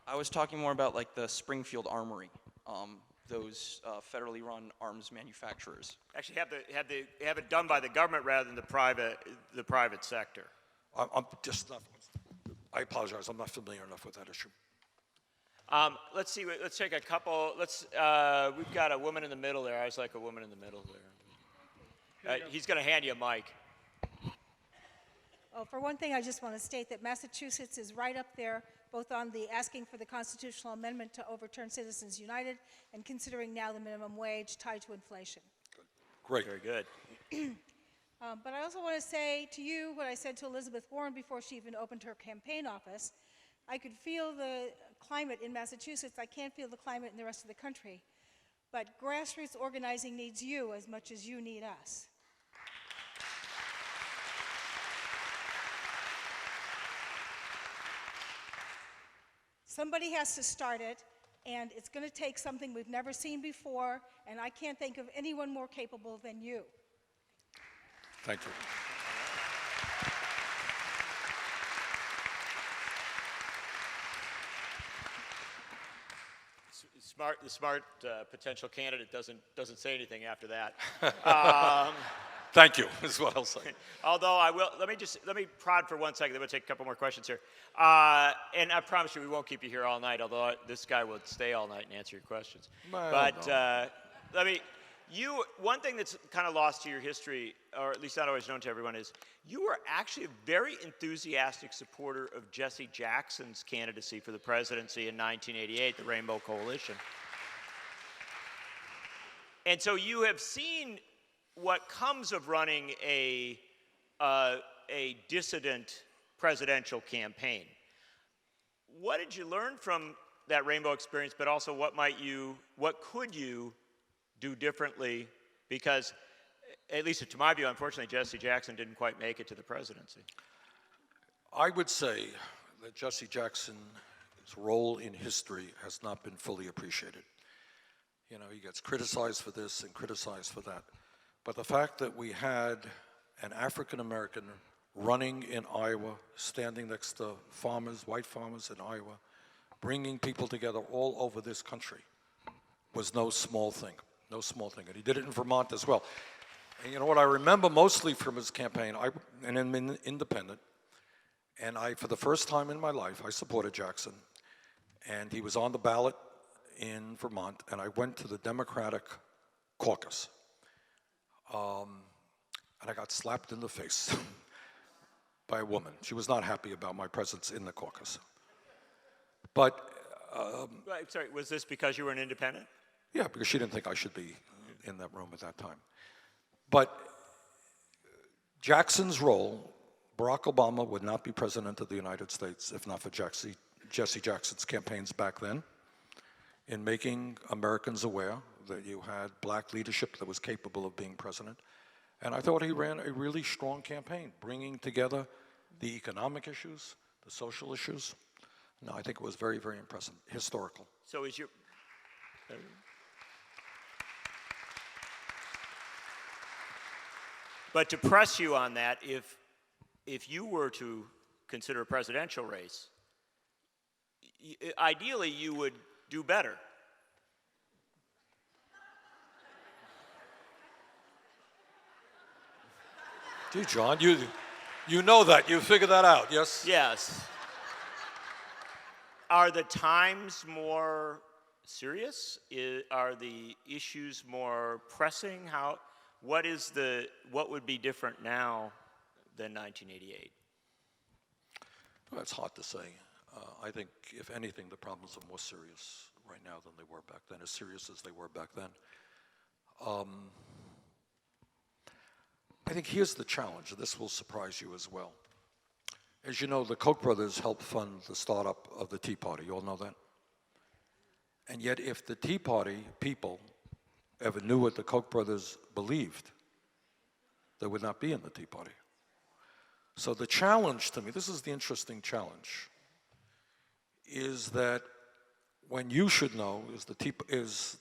I was talking more about like the Springfield Armory, those federally run arms manufacturers. Actually, have it done by the government rather than the private sector. I'm just not, I apologize, I'm not familiar enough with that issue. Let's see. Let's take a couple. We've got a woman in the middle there. I always like a woman in the middle there. He's going to hand you a mic. Well, for one thing, I just want to state that Massachusetts is right up there, both on the asking for the constitutional amendment to overturn Citizens United and considering now the minimum wage tied to inflation. Great. Very good. But I also want to say to you what I said to Elizabeth Warren before she even opened her campaign office. I could feel the climate in Massachusetts. I can't feel the climate in the rest of the country. But grassroots organizing needs you as much as you need us. Somebody has to start it. And it's going to take something we've never seen before, and I can't think of anyone more capable than you. Thank you. The smart potential candidate doesn't say anything after that. Thank you, is what I'll say. Although I will, let me prod for 1 second. Then we'll take a couple more questions here. And I promise you, we won't keep you here all night. Although this guy will stay all night and answer your questions. Well, but no. one thing that's kind of lost to your history, or at least not always known to everyone, is you were actually a very enthusiastic supporter of Jesse Jackson's candidacy for the presidency in 1988, the Rainbow Coalition. And so you have seen what comes of running a dissident presidential campaign. What did you learn from that Rainbow experience, but also what could you do differently? Because, at least to my view, unfortunately, Jesse Jackson didn't quite make it to the presidency. I would say that Jesse Jackson's role in history has not been fully appreciated. You know, he gets criticized for this and criticized for that. But the fact that we had an African American running in Iowa, standing next to farmers, white farmers in Iowa, bringing people together all over this country was no small thing, no small thing. And he did it in Vermont as well. And you know what I remember mostly from his campaign, and I'm an independent, and for the first time in my life, I supported Jackson. And he was on the ballot in Vermont, and I went to the Democratic caucus. And I got slapped in the face by a woman. She was not happy about my presence in the caucus. But Sorry, was this because you were an independent? yeah, because she didn't think I should be in that room at that time. But Jackson's role, Barack Obama would not be president of the United States if not for Jesse Jackson's campaigns back then in making Americans aware that you had black leadership that was capable of being president. And I thought he ran a really strong campaign, bringing together the economic issues, the social issues. No, I think it was very, very impressive, historical. So is your... But to press you on that, if you were to consider a presidential race, ideally you would do better. Gee, John, you know that. You figured that out, yes? Yes. Are the times more serious? Are the issues more pressing? What would be different now than 1988? Well, it's hard to say. I think, if anything, the problems are more serious right now than they were back then, as serious as they were back then. I think here's the challenge. This will surprise you as well. As you know, the Koch brothers helped fund the startup of the Tea Party. You all know that? And yet, if the Tea Party people ever knew what the Koch brothers believed, they would not be in the Tea Party. So the challenge to me, this is the interesting challenge, is that when you should know is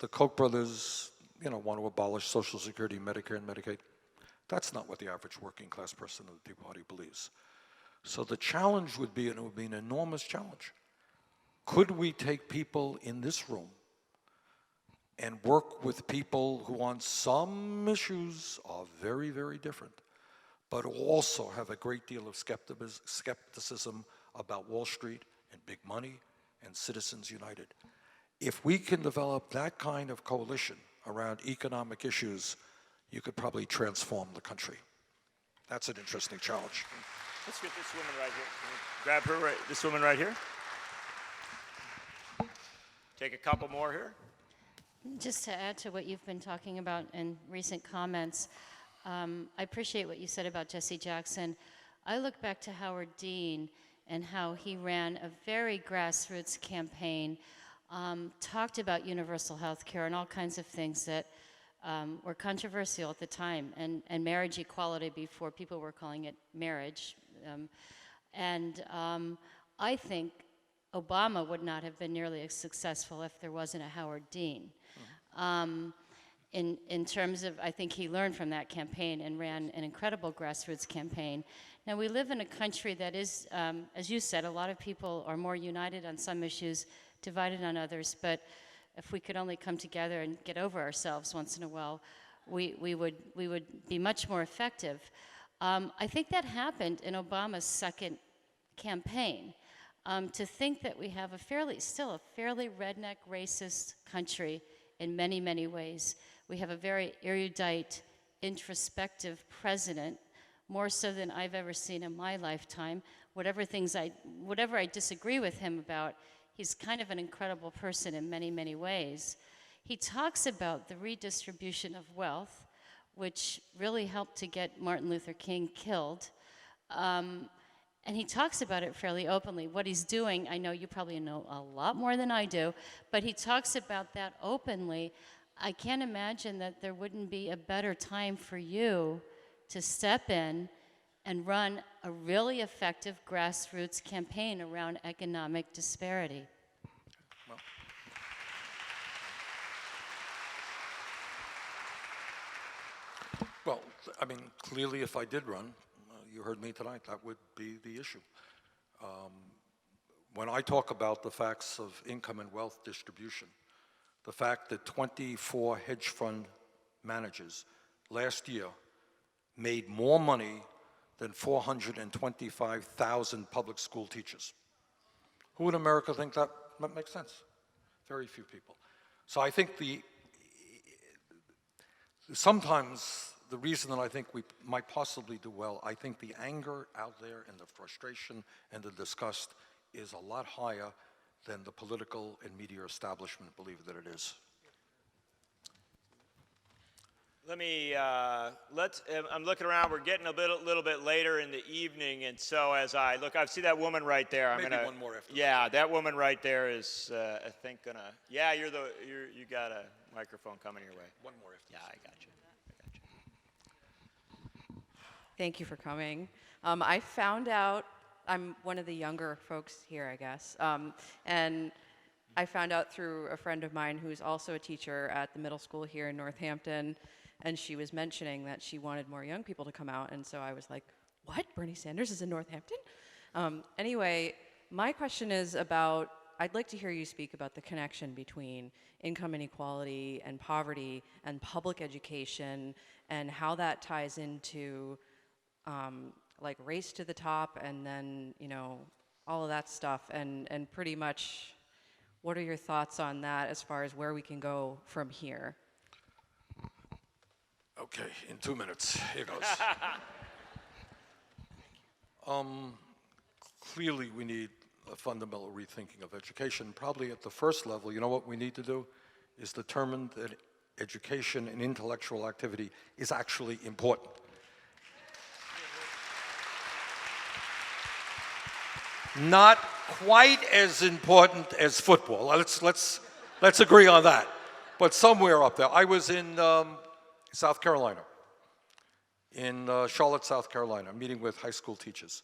the Koch brothers, want to abolish Social Security, Medicare, and Medicaid. That's not what the average working class person of the Tea Party believes. So the challenge would be, and it would be an enormous challenge, could we take people in this room and work with people who on some issues are very, very different, but also have a great deal of skepticism about Wall Street and big money and Citizens United. If we can develop that kind of coalition around economic issues, you could probably transform the country. That's an interesting challenge. Let's get this woman right here. Grab her, this woman right here. Take a couple more here. Just to add to what you've been talking about in recent comments, I appreciate what you said about Jesse Jackson. I look back to Howard Dean and how he ran a very grassroots campaign, talked about universal health care and all kinds of things that were controversial at the time, and marriage equality before people were calling it marriage. I think Obama would not have been nearly as successful if there wasn't a Howard Dean. In terms of, I think he learned from that campaign and ran an incredible grassroots campaign. Now, we live in a country that is, as you said, a lot of people are more united on some issues, divided on others, but if we could only come together and get over ourselves once in a while, we would be much more effective. I think that happened in Obama's second campaign. To think that we have still a fairly redneck, racist country in many, many ways. We have a very erudite, introspective president, more so than I've ever seen in my lifetime. Whatever I disagree with him about, he's kind of an incredible person in many, many ways. He talks about the redistribution of wealth, which really helped to get Martin Luther King killed. And he talks about it fairly openly. What he's doing, I know you probably know a lot more than I do, but he talks about that openly. I can't imagine that there wouldn't be a better time for you to step in and run a really effective grassroots campaign around economic disparity. Well, I mean, clearly if I did run, you heard me tonight, that would be the issue. When I talk about the facts of income and wealth distribution, the fact that 24 hedge fund managers last year made more money than 425,000 public school teachers. Who in America think that makes sense? Very few people. So I think sometimes the reason that I think we might possibly do well, I think the anger out there and the frustration and the disgust is a lot higher than the political and media establishment believe that it is. Let me, I'm looking around, we're getting a little bit later in the evening, and so as I look, I see that woman right there. Maybe one more after Yeah, that woman right there is, I think, yeah, you got a microphone coming your way. One more after Yeah, I got you. Thank you for coming. I found out, I'm one of the younger folks here, I guess, and I found out through a friend of mine who's also a teacher at the middle school here in Northampton, and she was mentioning that she wanted more young people to come out, and so I was like, what? Bernie Sanders is in Northampton? Anyway, my question is about, I'd like to hear you speak about the connection between income inequality and poverty and public education and how that ties into like race to the top and then, you know, all of that stuff and pretty much what are your thoughts on that as far as where we can go from here? Okay, in 2 minutes, here goes. Clearly we need a fundamental rethinking of education. Probably at the first level, you know what we need to do is determine that education and intellectual activity is actually important. Not quite as important as football. Let's agree on that. But somewhere up there. I was in South Carolina, in Charlotte, South Carolina, meeting with high school teachers.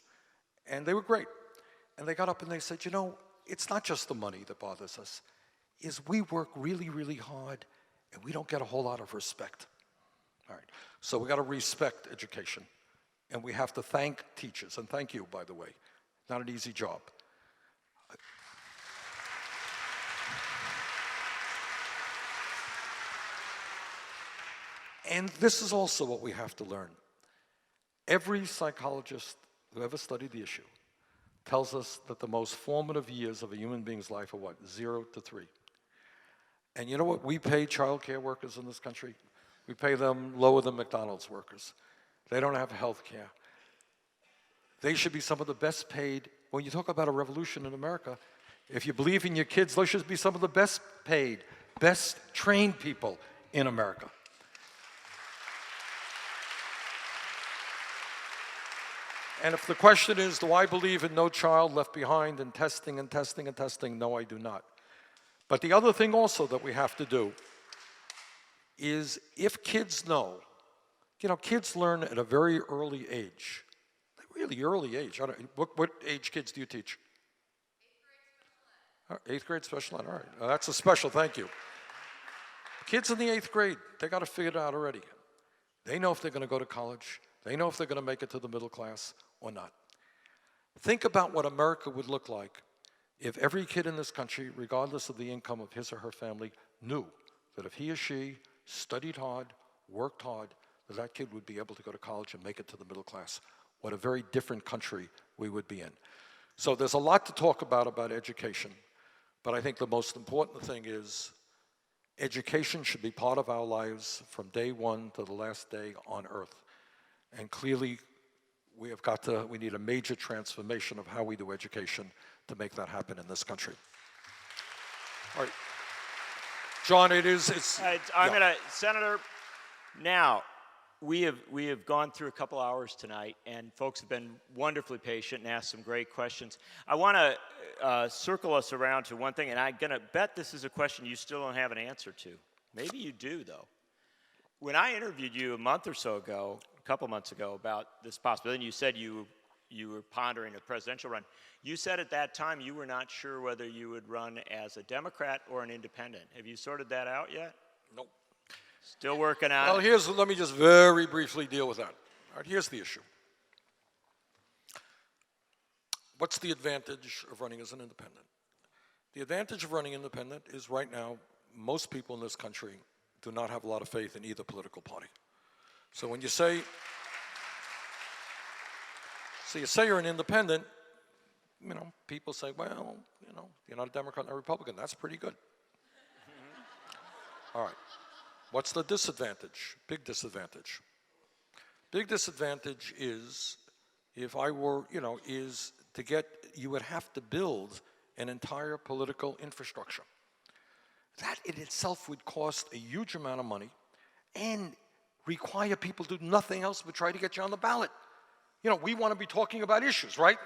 And they were great. And they got up and they said, you know, it's not just the money that bothers us, is we work really, really hard and we don't get a whole lot of respect. All right, so we got to respect education. And we have to thank teachers, and thank you, by the way. Not an easy job. And this is also what we have to learn. Every psychologist who ever studied the issue tells us that the most formative years of a human being's life are what? 0 to 3. And you know what we pay child care workers in this country? We pay them lower than McDonald's workers. They don't have health care. They should be some of the best paid. When you talk about a revolution in America, if you believe in your kids, those should be some of the best paid, best trained people in America. And if the question is, do I believe in No Child Left Behind and testing and testing and testing? No, I do not. But the other thing also that we have to do is if kids know, you know, kids learn at a very early age, really early age. What age kids do you teach? Eighth grade special ed, all right. That's a special, thank you. Kids in the 8th grade, they got to figure it out already. They know if they're going to go to college. They know if they're going to make it to the middle class or not. Think about what America would look like if every kid in this country, regardless of the income of his or her family, knew that if he or she studied hard, worked hard, that kid would be able to go to college and make it to the middle class. What a very different country we would be in. So there's a lot to talk about education, but I think the most important thing is education should be part of our lives from day one to the last day on earth. And clearly, we need a major transformation of how we do education to make that happen in this country. All right. John, Senator, now, we have gone through a couple hours tonight, and folks have been wonderfully patient and asked some great questions. I want to circle us around to one thing, and I'm going to bet this is a question you still don't have an answer to. Maybe you do, though. When I interviewed you a couple months ago, about this possibility, and you said you were pondering a presidential run, you said at that time you were not sure whether you would run as a Democrat or an independent. Have you sorted that out yet? Nope. Still working on it? Well, let me just very briefly deal with that. All right, here's the issue. What's the advantage of running as an independent? The advantage of running independent is right now, most people in this country do not have a lot of faith in either political party. So when you say, you're an independent, people say, well, you're not a Democrat or a Republican. That's pretty good. All right. What's the disadvantage? Big disadvantage. Big disadvantage is, if I were, you would have to build an entire political infrastructure. That in itself would cost a huge amount of money and require people to do nothing else but try to get you on the ballot. We want to be talking about issues, right?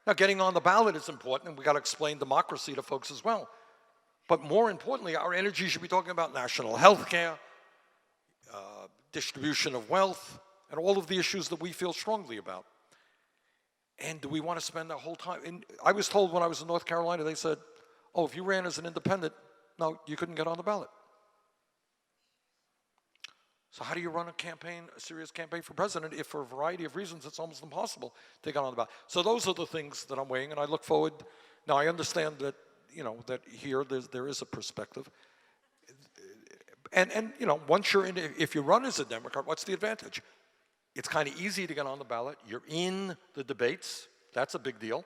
Now, getting on the ballot is important, and we got to explain democracy to folks as well. But more importantly, our energy should be talking about national health care, distribution of wealth, and all of the issues that we feel strongly about. And do we want to spend the whole time? And I was told when I was in North Carolina, they said, oh, if you ran as an independent, no, you couldn't get on the ballot. So how do you run a serious campaign for president if for a variety of reasons it's almost impossible to get on the ballot? So those are the things that I'm weighing, and I look forward. Now, I understand that that here there is a perspective. And once you're in, if you run as a Democrat, what's the advantage? It's kind of easy to get on the ballot. You're in the debates. That's a big deal.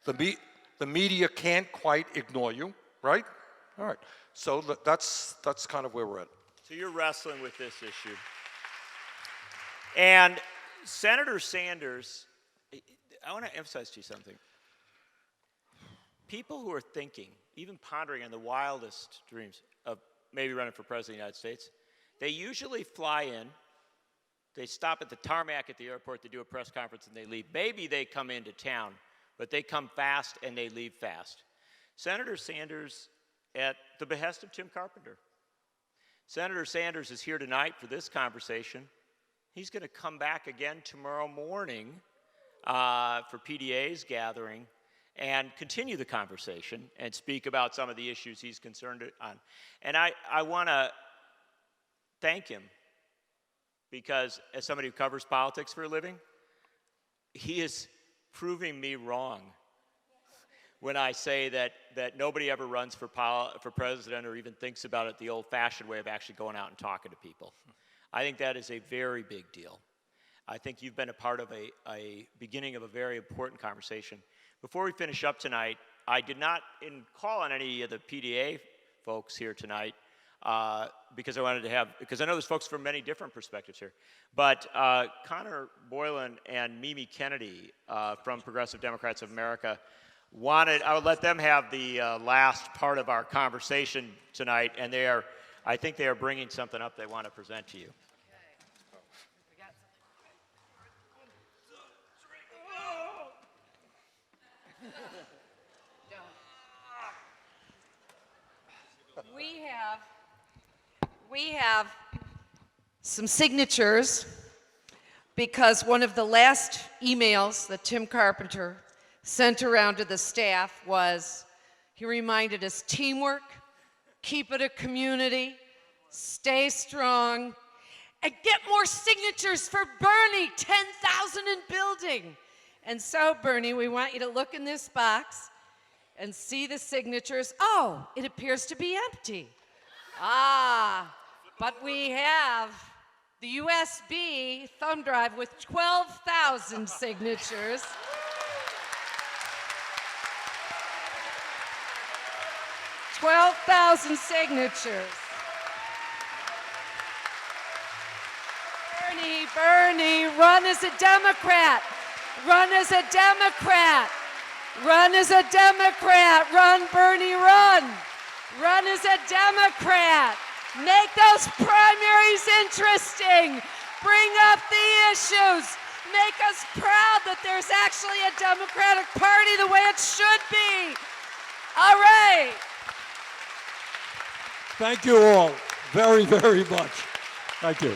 The media can't quite ignore you, right? All right. So that's kind of where we're at. So you're wrestling with this issue. And Senator Sanders, I want to emphasize to you something. People who are thinking, even pondering on the wildest dreams of maybe running for president of the United States, they usually fly in, they stop at the tarmac at the airport, they do a press conference, and they leave. Maybe they come into town, but they come fast and they leave fast. Senator Sanders, at the behest of Tim Carpenter. Senator Sanders is here tonight for this conversation. He's going to come back again tomorrow morning for PDA's gathering and continue the conversation and speak about some of the issues he's concerned on. And I want to thank him, because as somebody who covers politics for a living, he is proving me wrong when I say that nobody ever runs for president or even thinks about it the old-fashioned way of actually going out and talking to people. I think that is a very big deal. I think you've been a part of a beginning of a very important conversation. Before we finish up tonight, I did not call on any of the PDA folks here tonight because I wanted to have, because I know there's folks from many different perspectives here. But Connor Boylan and Mimi Kennedy from Progressive Democrats of America I would let them have the last part of our conversation tonight, and I think they are bringing something up they want to present to you. We have some signatures because one of the last emails that Tim Carpenter sent around to the staff was He reminded us teamwork, keep it a community, stay strong, and get more signatures for Bernie, 10,000 in building. And so, Bernie, we want you to look in this box and see the signatures. Oh, it appears to be empty. But we have the USB thumb drive with 12,000 signatures. $12,000 signatures. Bernie, run as a Democrat. Run as a Democrat. Run as a Democrat. Run, Bernie, run. Run as a Democrat. Make those primaries interesting. Bring up the issues. Make us proud that there's actually a Democratic Party the way it should be. All right. Thank you all very, very much. Thank you.